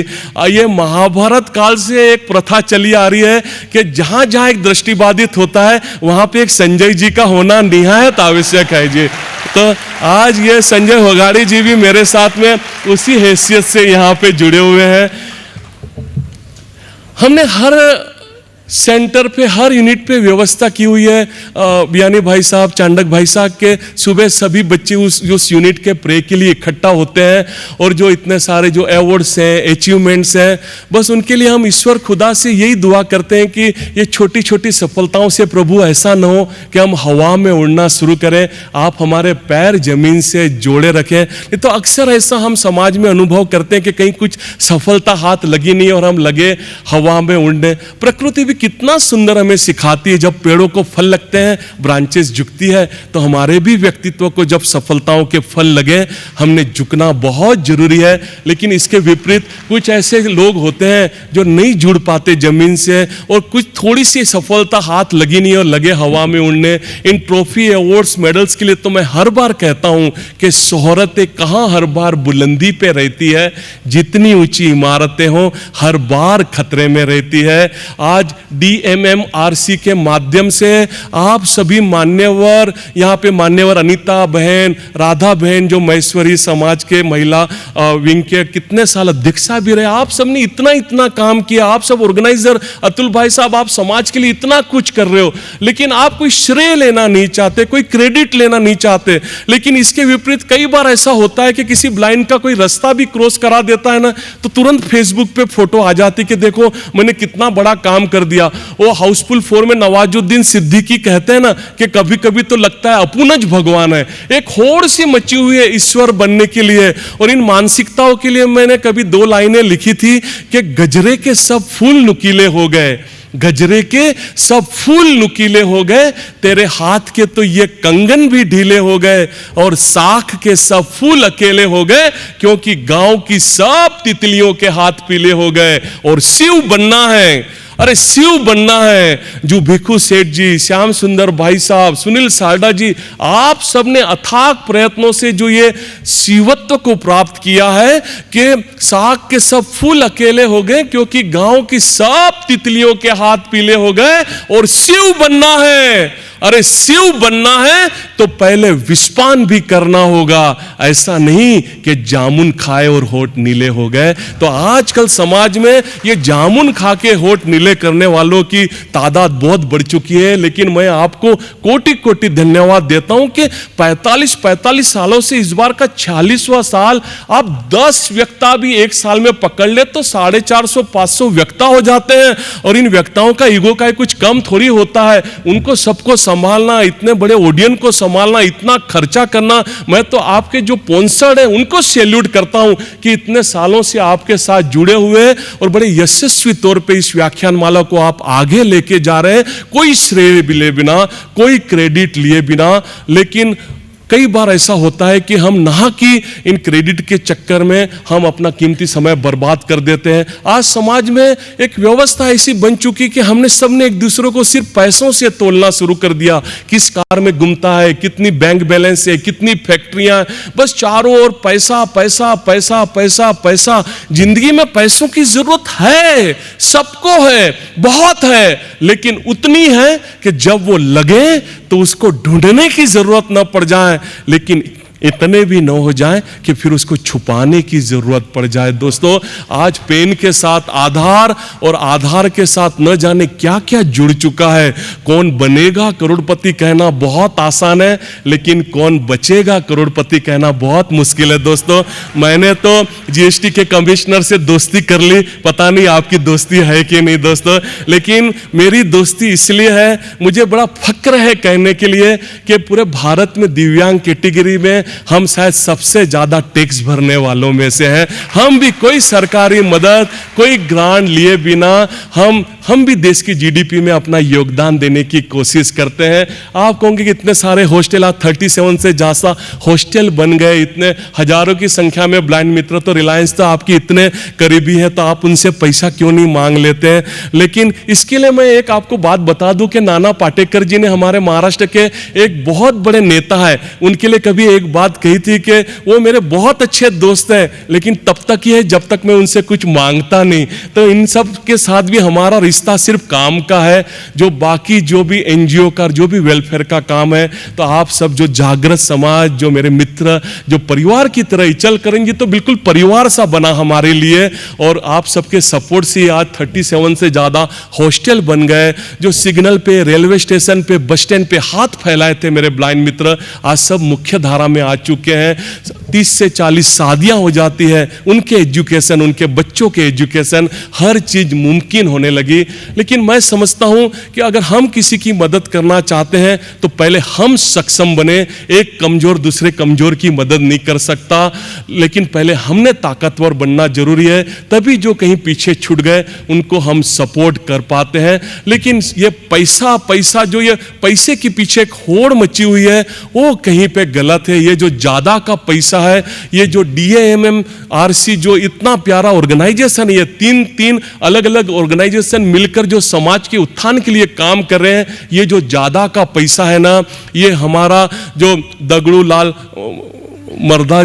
ये महाभारत काल से एक प्रथा चली आ रही है कि जहां जहां एक दृष्टिबाधित होता है वहां पे एक संजय जी का होना निहायत आवश्यक है जी। तो आज ये संजय होगाड़े जी भी मेरे साथ में उसी हैसियत से यहाँ पे जुड़े हुए हैं। हमने हर सेंटर पे, हर यूनिट पे व्यवस्था की हुई है। बियानी भाई साहब, चांडक भाई साहब के सुबह सभी बच्चे उस यूनिट के प्रे के लिए इकट्ठा होते हैं। और जो इतने सारे जो अवार्ड्स हैं, अचीवमेंट्स हैं, बस उनके लिए हम ईश्वर खुदा से यही दुआ करते हैं कि ये छोटी छोटी सफलताओं से प्रभु ऐसा न हो कि हम हवा में उड़ना शुरू करें। आप हमारे पैर जमीन से जोड़े रखें। नहीं तो अक्सर ऐसा हम समाज में अनुभव करते हैं कि कहीं कुछ सफलता हाथ लगी नहीं और हम लगे हवा में उड़ने। प्रकृति कितना सुंदर हमें सिखाती है। जब पेड़ों को फल लगते हैं, ब्रांचेस झुकती है, तो हमारे भी व्यक्तित्व को जब सफलताओं के फल लगे, हमने झुकना बहुत जरूरी है। लेकिन इसके विपरीत कुछ ऐसे लोग होते हैं जो नहीं जुड़ पाते जमीन से, और कुछ थोड़ी सी सफलता हाथ लगी नहीं और लगे हवा में उड़ने। इन ट्रॉफी, अवार्ड्स, मेडल्स के लिए तो मैं हर बार कहता हूं कि शोहरतें कहां हर बार बुलंदी पे रहती है, जितनी ऊंची इमारतें हो हर बार खतरे में रहती है। आज DMMRC के माध्यम से आप सभी मान्यवर, यहाँ पे मान्यवर अनीता बहन, राधा बहन जो महेश्वरी समाज के महिला विंग के कितने साल अध्यक्षा भी रहे, आप सब ने इतना काम किया। आप सब ऑर्गेनाइजर, अतुल भाई साहब, आप समाज के लिए इतना कुछ कर रहे हो, लेकिन आप कोई श्रेय लेना नहीं चाहते, कोई क्रेडिट लेना नहीं चाहते। लेकिन इसके विपरीत कई बार ऐसा होता है कि किसी ब्लाइंड का कोई रास्ता भी क्रॉस करा देता है ना, तो तुरंत फेसबुक पे फोटो आ जाती कि देखो मैंने कितना बड़ा काम कर दिया। वो हाउसफुल 4 में नवाजुद्दीन सिद्दीकी कहते हैं ना कि कभी कभी तो लगता है अपुनज भगवान है। एक होड़ सी मची हुई है ईश्वर बनने के लिए। और इन मानसिकताओं के लिए मैंने कभी 2 लाइनें लिखी थी कि गजरे के सब फूल नुकीले हो गए, गजरे के सब फूल नुकीले हो गए, तेरे हाथ के तो ये कंगन भी ढीले हो गए, और साख के सब फूल अकेले हो गए, क्योंकि गांव की सब तितलियों के हाथ पीले हो गए। और शिव बनना है, अरे शिव बनना है। जो भिखू सेठ जी, श्याम सुंदर भाई साहब, सुनील साल्डा जी, आप सबने अथाक प्रयत्नों से जो ये शिवत्व को प्राप्त किया है कि साग के सब फूल अकेले हो गए क्योंकि गांव की सब तितलियों के हाथ पीले हो गए और शिव बनना है। अरे शिव बनना है तो पहले विषपान भी करना होगा, ऐसा नहीं कि जामुन खाए और होठ नीले हो गए। तो आजकल समाज में ये जामुन खा के होठ नीले करने वालों की तादाद बहुत बढ़ चुकी है, लेकिन मैं आपको कोटि कोटि धन्यवाद देता हूं कि 45 सालों से इस बार का 46वां साल, आप 10 वक्ता भी एक साल में पकड़ ले तो 450-500 वक्ता हो जाते हैं। और इन वक्ताओं का ईगो का कुछ कम थोड़ी होता है, उनको सबको संभालना, इतने बड़े ऑडियंस को संभालना, इतना खर्चा करना। मैं तो आपके जो स्पॉन्सर्ड हैं उनको सैल्यूट करता हूं कि इतने सालों से आपके साथ जुड़े हुए और बड़े यशस्वी तौर पे इस व्याख्यानमाला को आप आगे लेके जा रहे हैं, कोई श्रेय लिए बिना, कोई क्रेडिट लिए बिना। लेकिन कई बार ऐसा होता है कि हम ना कि इन क्रेडिट के चक्कर में हम अपना कीमती समय बर्बाद कर देते हैं। आज समाज में एक व्यवस्था ऐसी बन चुकी कि हमने सबने एक दूसरे को सिर्फ पैसों से तोलना शुरू कर दिया। किस कार में घूमता है, कितनी बैंक बैलेंस है, कितनी फैक्ट्रियां, बस चारों ओर पैसा पैसा पैसा पैसा पैसा। जिंदगी में पैसों की जरूरत है, सबको है, बहुत है, लेकिन उतनी है कि जब वो लगे तो उसको ढूंढने की जरूरत न पड़ जाए, लेकिन इतने भी न हो जाए कि फिर उसको छुपाने की जरूरत पड़ जाए। दोस्तों, आज पेन के साथ आधार और आधार के साथ न जाने क्या क्या जुड़ चुका है। कौन बनेगा करोड़पति कहना बहुत आसान है, लेकिन कौन बचेगा करोड़पति कहना बहुत मुश्किल है। दोस्तों, मैंने तो जीएसटी के कमिश्नर से दोस्ती कर ली, पता नहीं आपकी दोस्ती है कि नहीं दोस्तों, लेकिन मेरी दोस्ती इसलिए है, मुझे बड़ा फक्र है कहने के लिए कि पूरे भारत में दिव्यांग कैटेगरी में हम शायद सबसे ज्यादा टैक्स भरने वालों में से हैं। हम भी कोई सरकारी मदद, कोई ग्रांट लिए बिना हम भी देश की जीडीपी में अपना योगदान देने की कोशिश करते हैं। आप कहोगे कि इतने सारे हॉस्टल, आप 37 से ज्यादा हॉस्टल बन गए, इतने हजारों की संख्या में ब्लाइंड मित्र, तो रिलायंस तो आपकी इतने करीबी है, तो आप उनसे पैसा क्यों नहीं मांग लेते हैं। लेकिन इसके लिए मैं एक आपको बात बता दूं कि नाना पाटेकर जी ने, हमारे महाराष्ट्र के एक बहुत बड़े नेता है, उनके लिए कभी एक बात कही थी कि वो मेरे बहुत अच्छे दोस्त हैं, लेकिन तब तक ही है जब तक मैं उनसे कुछ मांगता नहीं। तो इन सब के साथ भी हमारा रिश्ता सिर्फ काम का है, जो बाकी जो भी एनजीओ का, जो भी वेलफेयर का काम है। तो आप सब जो जागृत समाज, जो मेरे मित्र, जो परिवार की तरह इचल करेंगे, तो बिल्कुल परिवार सा बना हमारे लिए। और आप सबके सपोर्ट से आज 37 से ज्यादा हॉस्टल बन गए। जो सिग्नल पे, रेलवे स्टेशन पे, बस स्टैंड पे हाथ फैलाए थे मेरे ब्लाइंड मित्र, आज सब मुख्य धारा में आ चुके हैं। 30 से 40 शादियां हो जाती है, उनके एजुकेशन, उनके बच्चों के एजुकेशन, हर चीज मुमकिन होने लगी। लेकिन मैं समझता हूं कि अगर हम किसी की मदद करना चाहते हैं तो पहले हम सक्षम बने। एक कमजोर दूसरे कमजोर की मदद नहीं कर सकता, लेकिन पहले हमने ताकतवर बनना जरूरी है, तभी जो कहीं पीछे छूट गए उनको हम सपोर्ट कर पाते हैं। लेकिन ये पैसा पैसा, जो ये पैसे के पीछे एक होड़ मची हुई है, वो कहीं पे गलत है। ये जो ज्यादा का पैसा है, ये जो DAMMRC जो इतना प्यारा ऑर्गेनाइजेशन है, ये तीन अलग अलग ऑर्गेनाइजेशन मिलकर जो समाज के उत्थान के लिए काम कर रहे हैं, ये जो ज्यादा का पैसा है ना, ये हमारा जो दगड़ू लाल मर्दा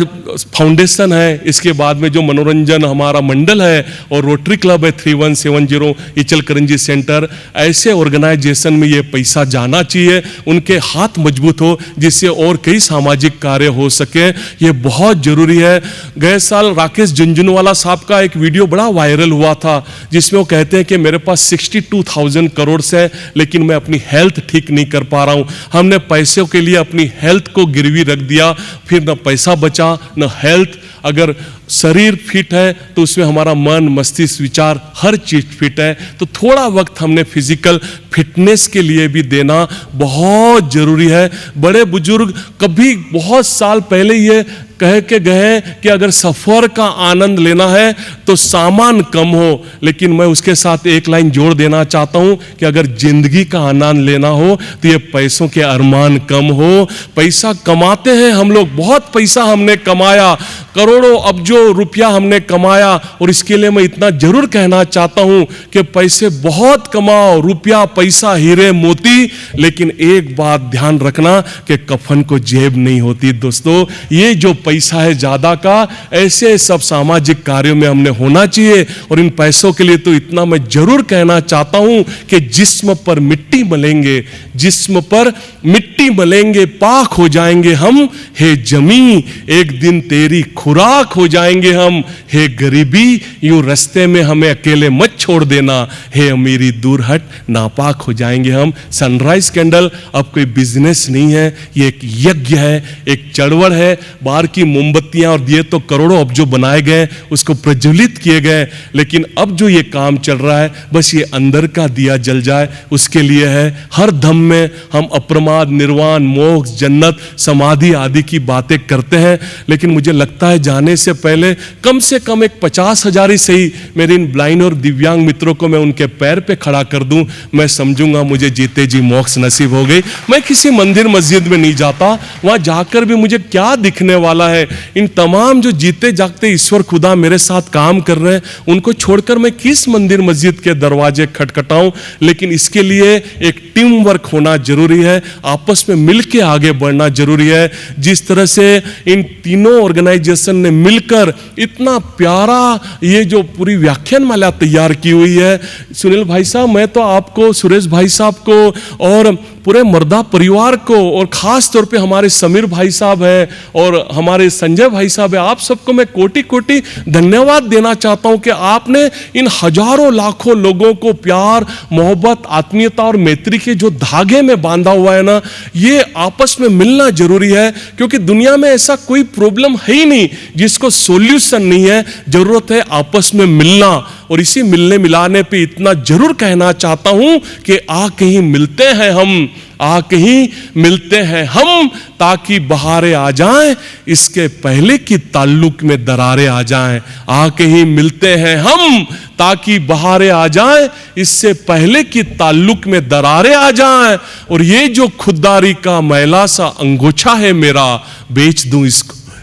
फाउंडेशन है, इसके बाद में जो मनोरंजन हमारा मंडल है और रोटरी क्लब है 3170 इचलकरंजी सेंटर, ऐसे ऑर्गेनाइजेशन में ये पैसा जाना चाहिए, उनके हाथ मजबूत हो, जिससे और कई सामाजिक कार्य हो सके। ये बहुत जरूरी है। गए साल राकेश झुंझुनवाला साहब का एक वीडियो बड़ा वायरल हुआ था, जिसमें वो कहते हैं कि मेरे पास 62,000 करोड़ है, लेकिन मैं अपनी हेल्थ ठीक नहीं कर पा रहा हूं। हमने पैसों के लिए अपनी हेल्थ को गिरवी रख दिया, फिर न पैसा बचा न हेल्थ। अगर शरीर फिट है तो उसमें हमारा मन, मस्तिष्क, विचार, हर चीज फिट है। तो थोड़ा वक्त हमने फिजिकल फिटनेस के लिए भी देना बहुत जरूरी है। बड़े बुजुर्ग कभी बहुत साल पहले ये कह के गए कि अगर सफर का आनंद लेना है तो सामान कम हो, लेकिन मैं उसके साथ एक लाइन जोड़ देना चाहता हूं कि अगर जिंदगी का आनंद लेना हो तो ये पैसों के अरमान कम हो। पैसा कमाते हैं हम लोग, बहुत पैसा हमने कमाया, करोड़ों अब्जों रुपया हमने कमाया, और इसके लिए मैं इतना जरूर कहना चाहता हूं कि पैसे बहुत कमाओ, रुपया पैसा हीरे मोती, लेकिन एक बात ध्यान रखना कि कफन को जेब नहीं होती दोस्तों। ये जो पैसा है ज्यादा का, ऐसे सब सामाजिक कार्यों में हमने होना चाहिए। और इन पैसों के लिए तो इतना मैं जरूर कहना चाहता हूं कि जिस्म पर मिट्टी मलेंगे, जिस्म पर मिट्टी मलेंगे, पाक हो जाएंगे हम, हे जमी एक दिन तेरी खुराक हो जाएंगे हम, हे गरीबी यूं रास्ते में हमें अकेले मत छोड़ देना, हे अमीरी दूर हट, नापाक हो जाएंगे हम। सनराइज कैंडल अब कोई बिजनेस नहीं है, ये एक यज्ञ है, एक चढ़वड़ है। बाहर की मोमबत्तियां और दिए तो करोड़ों अब जो बनाए गए उसको प्रज्वलित किए गए, लेकिन अब जो ये काम चल रहा है बस ये अंदर का दिया जल जाए, उसके लिए है। हर धम में हम अप्रमाद, निर्वाण, मोक्ष, जन्नत, समाधि आदि की बातें करते हैं, लेकिन मुझे लगता है जाने से पहले कम से कम एक 50,000 ही सही मेरे इन ब्लाइंड और दिव्यांग मित्रों को मैं उनके पैर पे खड़ा कर दूं, मैं समझूंगा मुझे जीते जी मोक्ष नसीब हो गई। मैं किसी मंदिर मस्जिद में नहीं जाता, वहां जाकर भी मुझे क्या दिखने वाला है। इन तमाम जो जीते जागते ईश्वर खुदा मेरे साथ काम कर रहे हैं, उनको छोड़कर मैं किस मंदिर मस्जिद के दरवाजे खटखटाऊं। लेकिन इसके लिए एक टीम वर्क होना जरूरी है, आपस में मिलकर आगे बढ़ना जरूरी है। जिस तरह से इन तीनों ऑर्गेनाइजेशन ने मिलकर इतना प्यारा ये जो पूरी व्याख्यान माला तैयार की हुई है, सुनील भाई साहब, मैं तो आपको, सुरेश भाई साहब को और पूरे मर्दा परिवार को, और खास तौर पे हमारे समीर भाई साहब हैं और हमारे संजय भाई साहब हैं, आप सबको मैं कोटि कोटि धन्यवाद देना चाहता हूं कि आपने इन हजारों लाखों लोगों को प्यार, मोहब्बत, आत्मीयता और मैत्री के जो धागे में बांधा हुआ है ना, ये आपस में मिलना जरूरी है। क्योंकि दुनिया में ऐसा कोई प्रॉब्लम है ही नहीं जिसको सॉल्यूशन नहीं है, जरूरत है आपस में मिलना। और इसी मिलने मिलाने पे इतना जरूर कहना चाहता हूं कि आ कहीं मिलते हैं हम, आ कहीं मिलते हैं हम, ताकि बहारें आ जाएं, इसके पहले कि ताल्लुक में दरारें आ जाएं। आ कहीं मिलते हैं हम ताकि बहारें आ जाएं, इससे पहले कि ताल्लुक में दरारें आ जाएं। और ये जो खुददारी का मैला सा अंगोछा है मेरा, बेच दूं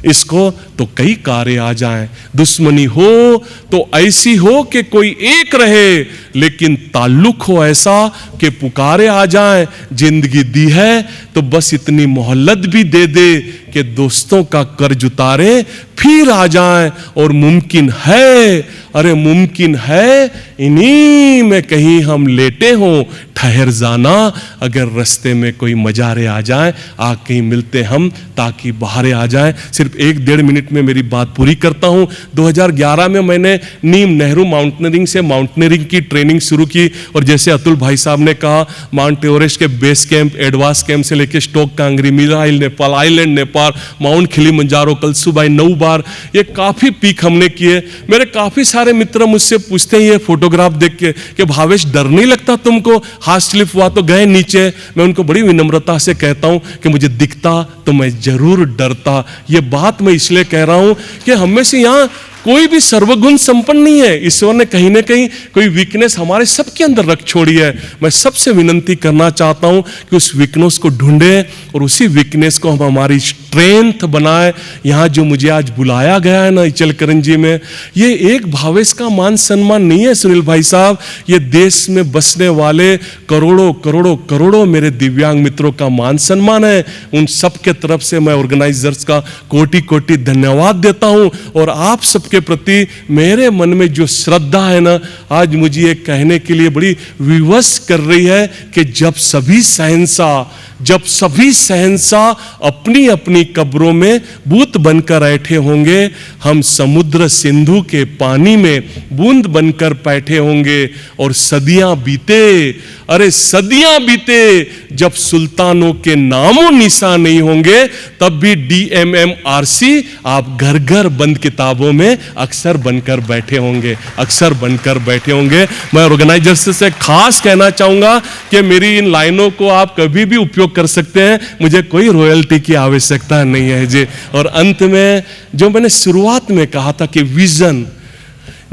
इसको तो कई कारे आ जाएं। दुश्मनी हो तो ऐसी हो कि कोई एक रहे, लेकिन ताल्लुक हो ऐसा कि पुकारे आ जाएं। जिंदगी दी है तो बस इतनी मोहल्लत भी दे दे कि दोस्तों का कर्ज उतारे फिर आ जाएं। और मुमकिन है, अरे मुमकिन है, इन्हीं में कहीं हम लेटे हों, ठहर जाना, अगर रास्ते में कोई मजारे आ जाएं, आ कहीं मिलते हम ताकि बहारे आ जाएं। सिर्फ 1-1.5 मिनट में मेरी बात पूरी करता हूं। 2011 में मैंने नीम नेहरू माउंटेनियरिंग से माउंटेनियरिंग की ट्रेनिंग शुरू की, और जैसे अतुल भाई साहब ने कहा, माउंट एवरेस्ट के बेस कैंप, एडवांस कैंप से लेकर Stok Kangri, Mera hill Nepal, island Nepal, mount Kilimanjaro, Kalsubai 9 बार, ये काफी पीक हमने किए। मेरे काफी सारे मित्र मुझसे पूछते हैं ये फोटोग्राफ देख के कि भावेश डर नहीं लगता तुमको, हाथ स्लिप हुआ तो गए नीचे। मैं उनको बड़ी विनम्रता से कहता हूं कि मुझे दिखता तो मैं जरूर डरता। ये बात मैं इसलिए कह रहा हूं कि हम में से यहां कोई भी सर्वगुण संपन्न नहीं है। ईश्वर ने कहीं ना कहीं कोई वीकनेस हमारे सबके अंदर रख छोड़ी है। मैं सबसे विनंती करना चाहता हूं कि उस वीकनेस को ढूंढें और उसी वीकनेस को हम हमारी स्ट्रेंथ बनाए। यहाँ जो मुझे आज बुलाया गया है ना इचलकरंजी में, ये एक भावेश का मान सम्मान नहीं है सुनील भाई साहब, ये देश में बसने वाले करोड़ों करोड़ों करोड़ों मेरे दिव्यांग मित्रों का मान सम्मान है। उन सब के तरफ से मैं ऑर्गेनाइजर्स का कोटि कोटि धन्यवाद देता हूं। और आप सबके प्रति मेरे मन में जो श्रद्धा है ना, आज मुझे ये कहने के लिए बड़ी विवश कर रही है कि जब सभी शहंशाह अपनी अपनी कब्रों में भूत बनकर बैठे होंगे, हम समुद्र सिंधु के पानी में बूंद बनकर बैठे होंगे। और सदियां बीते, अरे सदियां बीते, जब सुल्तानों के नामों निशान नहीं होंगे, तब भी DMMRC आप घर घर बंद किताबों में अक्सर बनकर बैठे होंगे, अक्सर बनकर बैठे होंगे। मैं ऑर्गेनाइजर्स से खास कहना चाहूंगा कि मेरी इन लाइनों को आप कभी भी उपयोग कर सकते हैं, मुझे कोई रॉयल्टी की आवश्यकता नहीं है जी। और अंत में जो मैंने शुरुआत में कहा था कि विजन,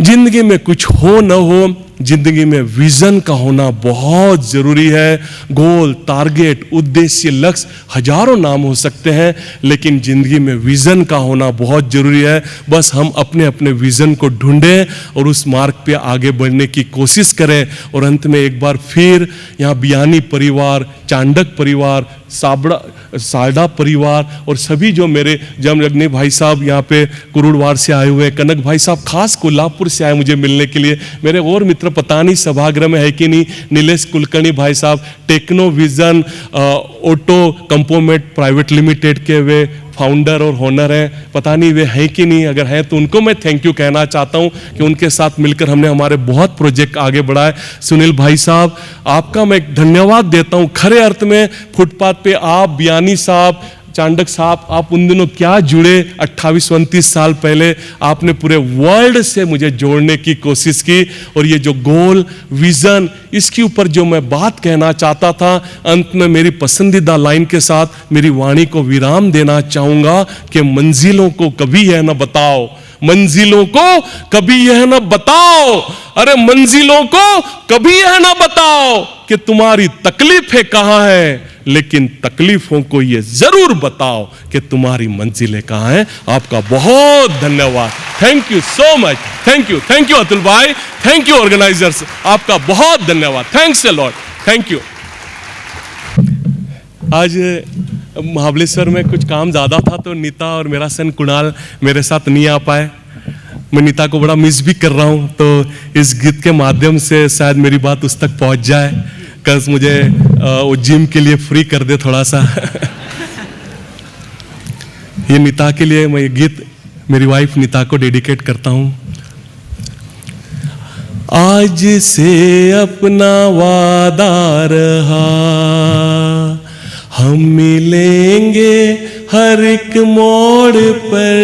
जिंदगी में कुछ हो न हो, जिंदगी में विजन का होना बहुत जरूरी है। गोल, टारगेट, उद्देश्य, लक्ष्य हजारों नाम हो सकते हैं, लेकिन जिंदगी में विजन का होना बहुत जरूरी है। बस हम अपने अपने विजन को ढूंढें और उस मार्ग पे आगे बढ़ने की कोशिश करें। और अंत में एक बार फिर यहाँ बियानी परिवार, चांडक परिवार, साडा परिवार और सभी जो मेरे जमरग्नि भाई साहब यहाँ पे कुरुड़वार से आए हुए हैं, कनक भाई साहब खास कोल्हापुर से आए मुझे मिलने के लिए, मेरे और मित्र पता नहीं सभागृह में है कि नहीं, नीलेश कुलकर्णी भाई साहब techno vision auto component private limited के वे फाउंडर और होनर हैं, पता नहीं वे हैं कि नहीं, अगर हैं तो उनको मैं थैंक यू कहना चाहता हूं कि उनके साथ मिलकर हमने हमारे बहुत प्रोजेक्ट आगे बढ़ाए। सुनील भाई साहब, आपका मैं धन्यवाद देता हूं। खरे अर्थ में फुटपाथ पे आप, बियानी साहब, चांडक साहब, आप उन दिनों क्या जुड़े, 28-29 साल पहले आपने पूरे वर्ल्ड से मुझे जोड़ने की कोशिश की। और ये जो गोल, विजन, इसके ऊपर जो मैं बात कहना चाहता था, अंत में मेरी पसंदीदा लाइन के साथ मेरी वाणी को विराम देना चाहूंगा कि मंजिलों को कभी यह न बताओ, मंजिलों को कभी यह न बताओ, अरे मंजिलों को कभी यह न बताओ कि तुम्हारी तकलीफें कहां है, लेकिन तकलीफों को यह जरूर बताओ कि तुम्हारी मंजिलें कहां हैं। आपका बहुत धन्यवाद। Thank you so much. Thank you Atul भाई, थैंक यू ऑर्गेनाइजर्स, आपका बहुत धन्यवाद। Thanks a lot, thank you. आज महाबलेश्वर में कुछ काम ज़्यादा था तो नीता और मेरा सन कुणाल मेरे साथ नहीं आ पाए। मैं नीता को बड़ा मिस भी कर रहा हूँ, तो इस गीत के माध्यम से शायद मेरी बात उस तक पहुँच जाए। कल मुझे वो जिम के लिए फ्री कर दे थोड़ा सा। ये नीता के लिए मैं ये गीत मेरी वाइफ नीता को डेडिकेट करता हूँ। आज से अपना वादा रहा, हम मिलेंगे हर एक मोड़ पर।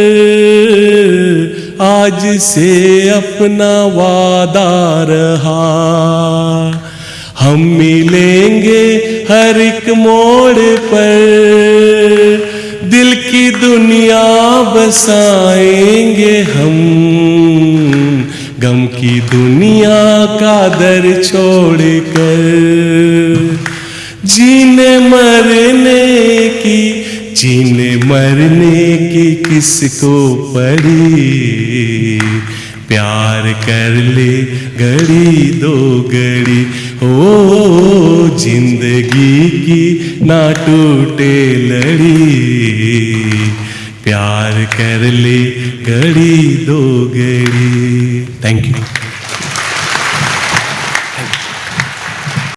आज से अपना वादा रहा, हम मिलेंगे हर एक मोड़ पर। दिल की दुनिया बसाएंगे हम, गम की दुनिया का दर छोड़कर। जीने मरने की किसको पड़ी, प्यार कर ले घड़ी दो घड़ी, ओ जिंदगी की ना टूटे लड़ी, प्यार कर ले घड़ी दो घड़ी। Thank you.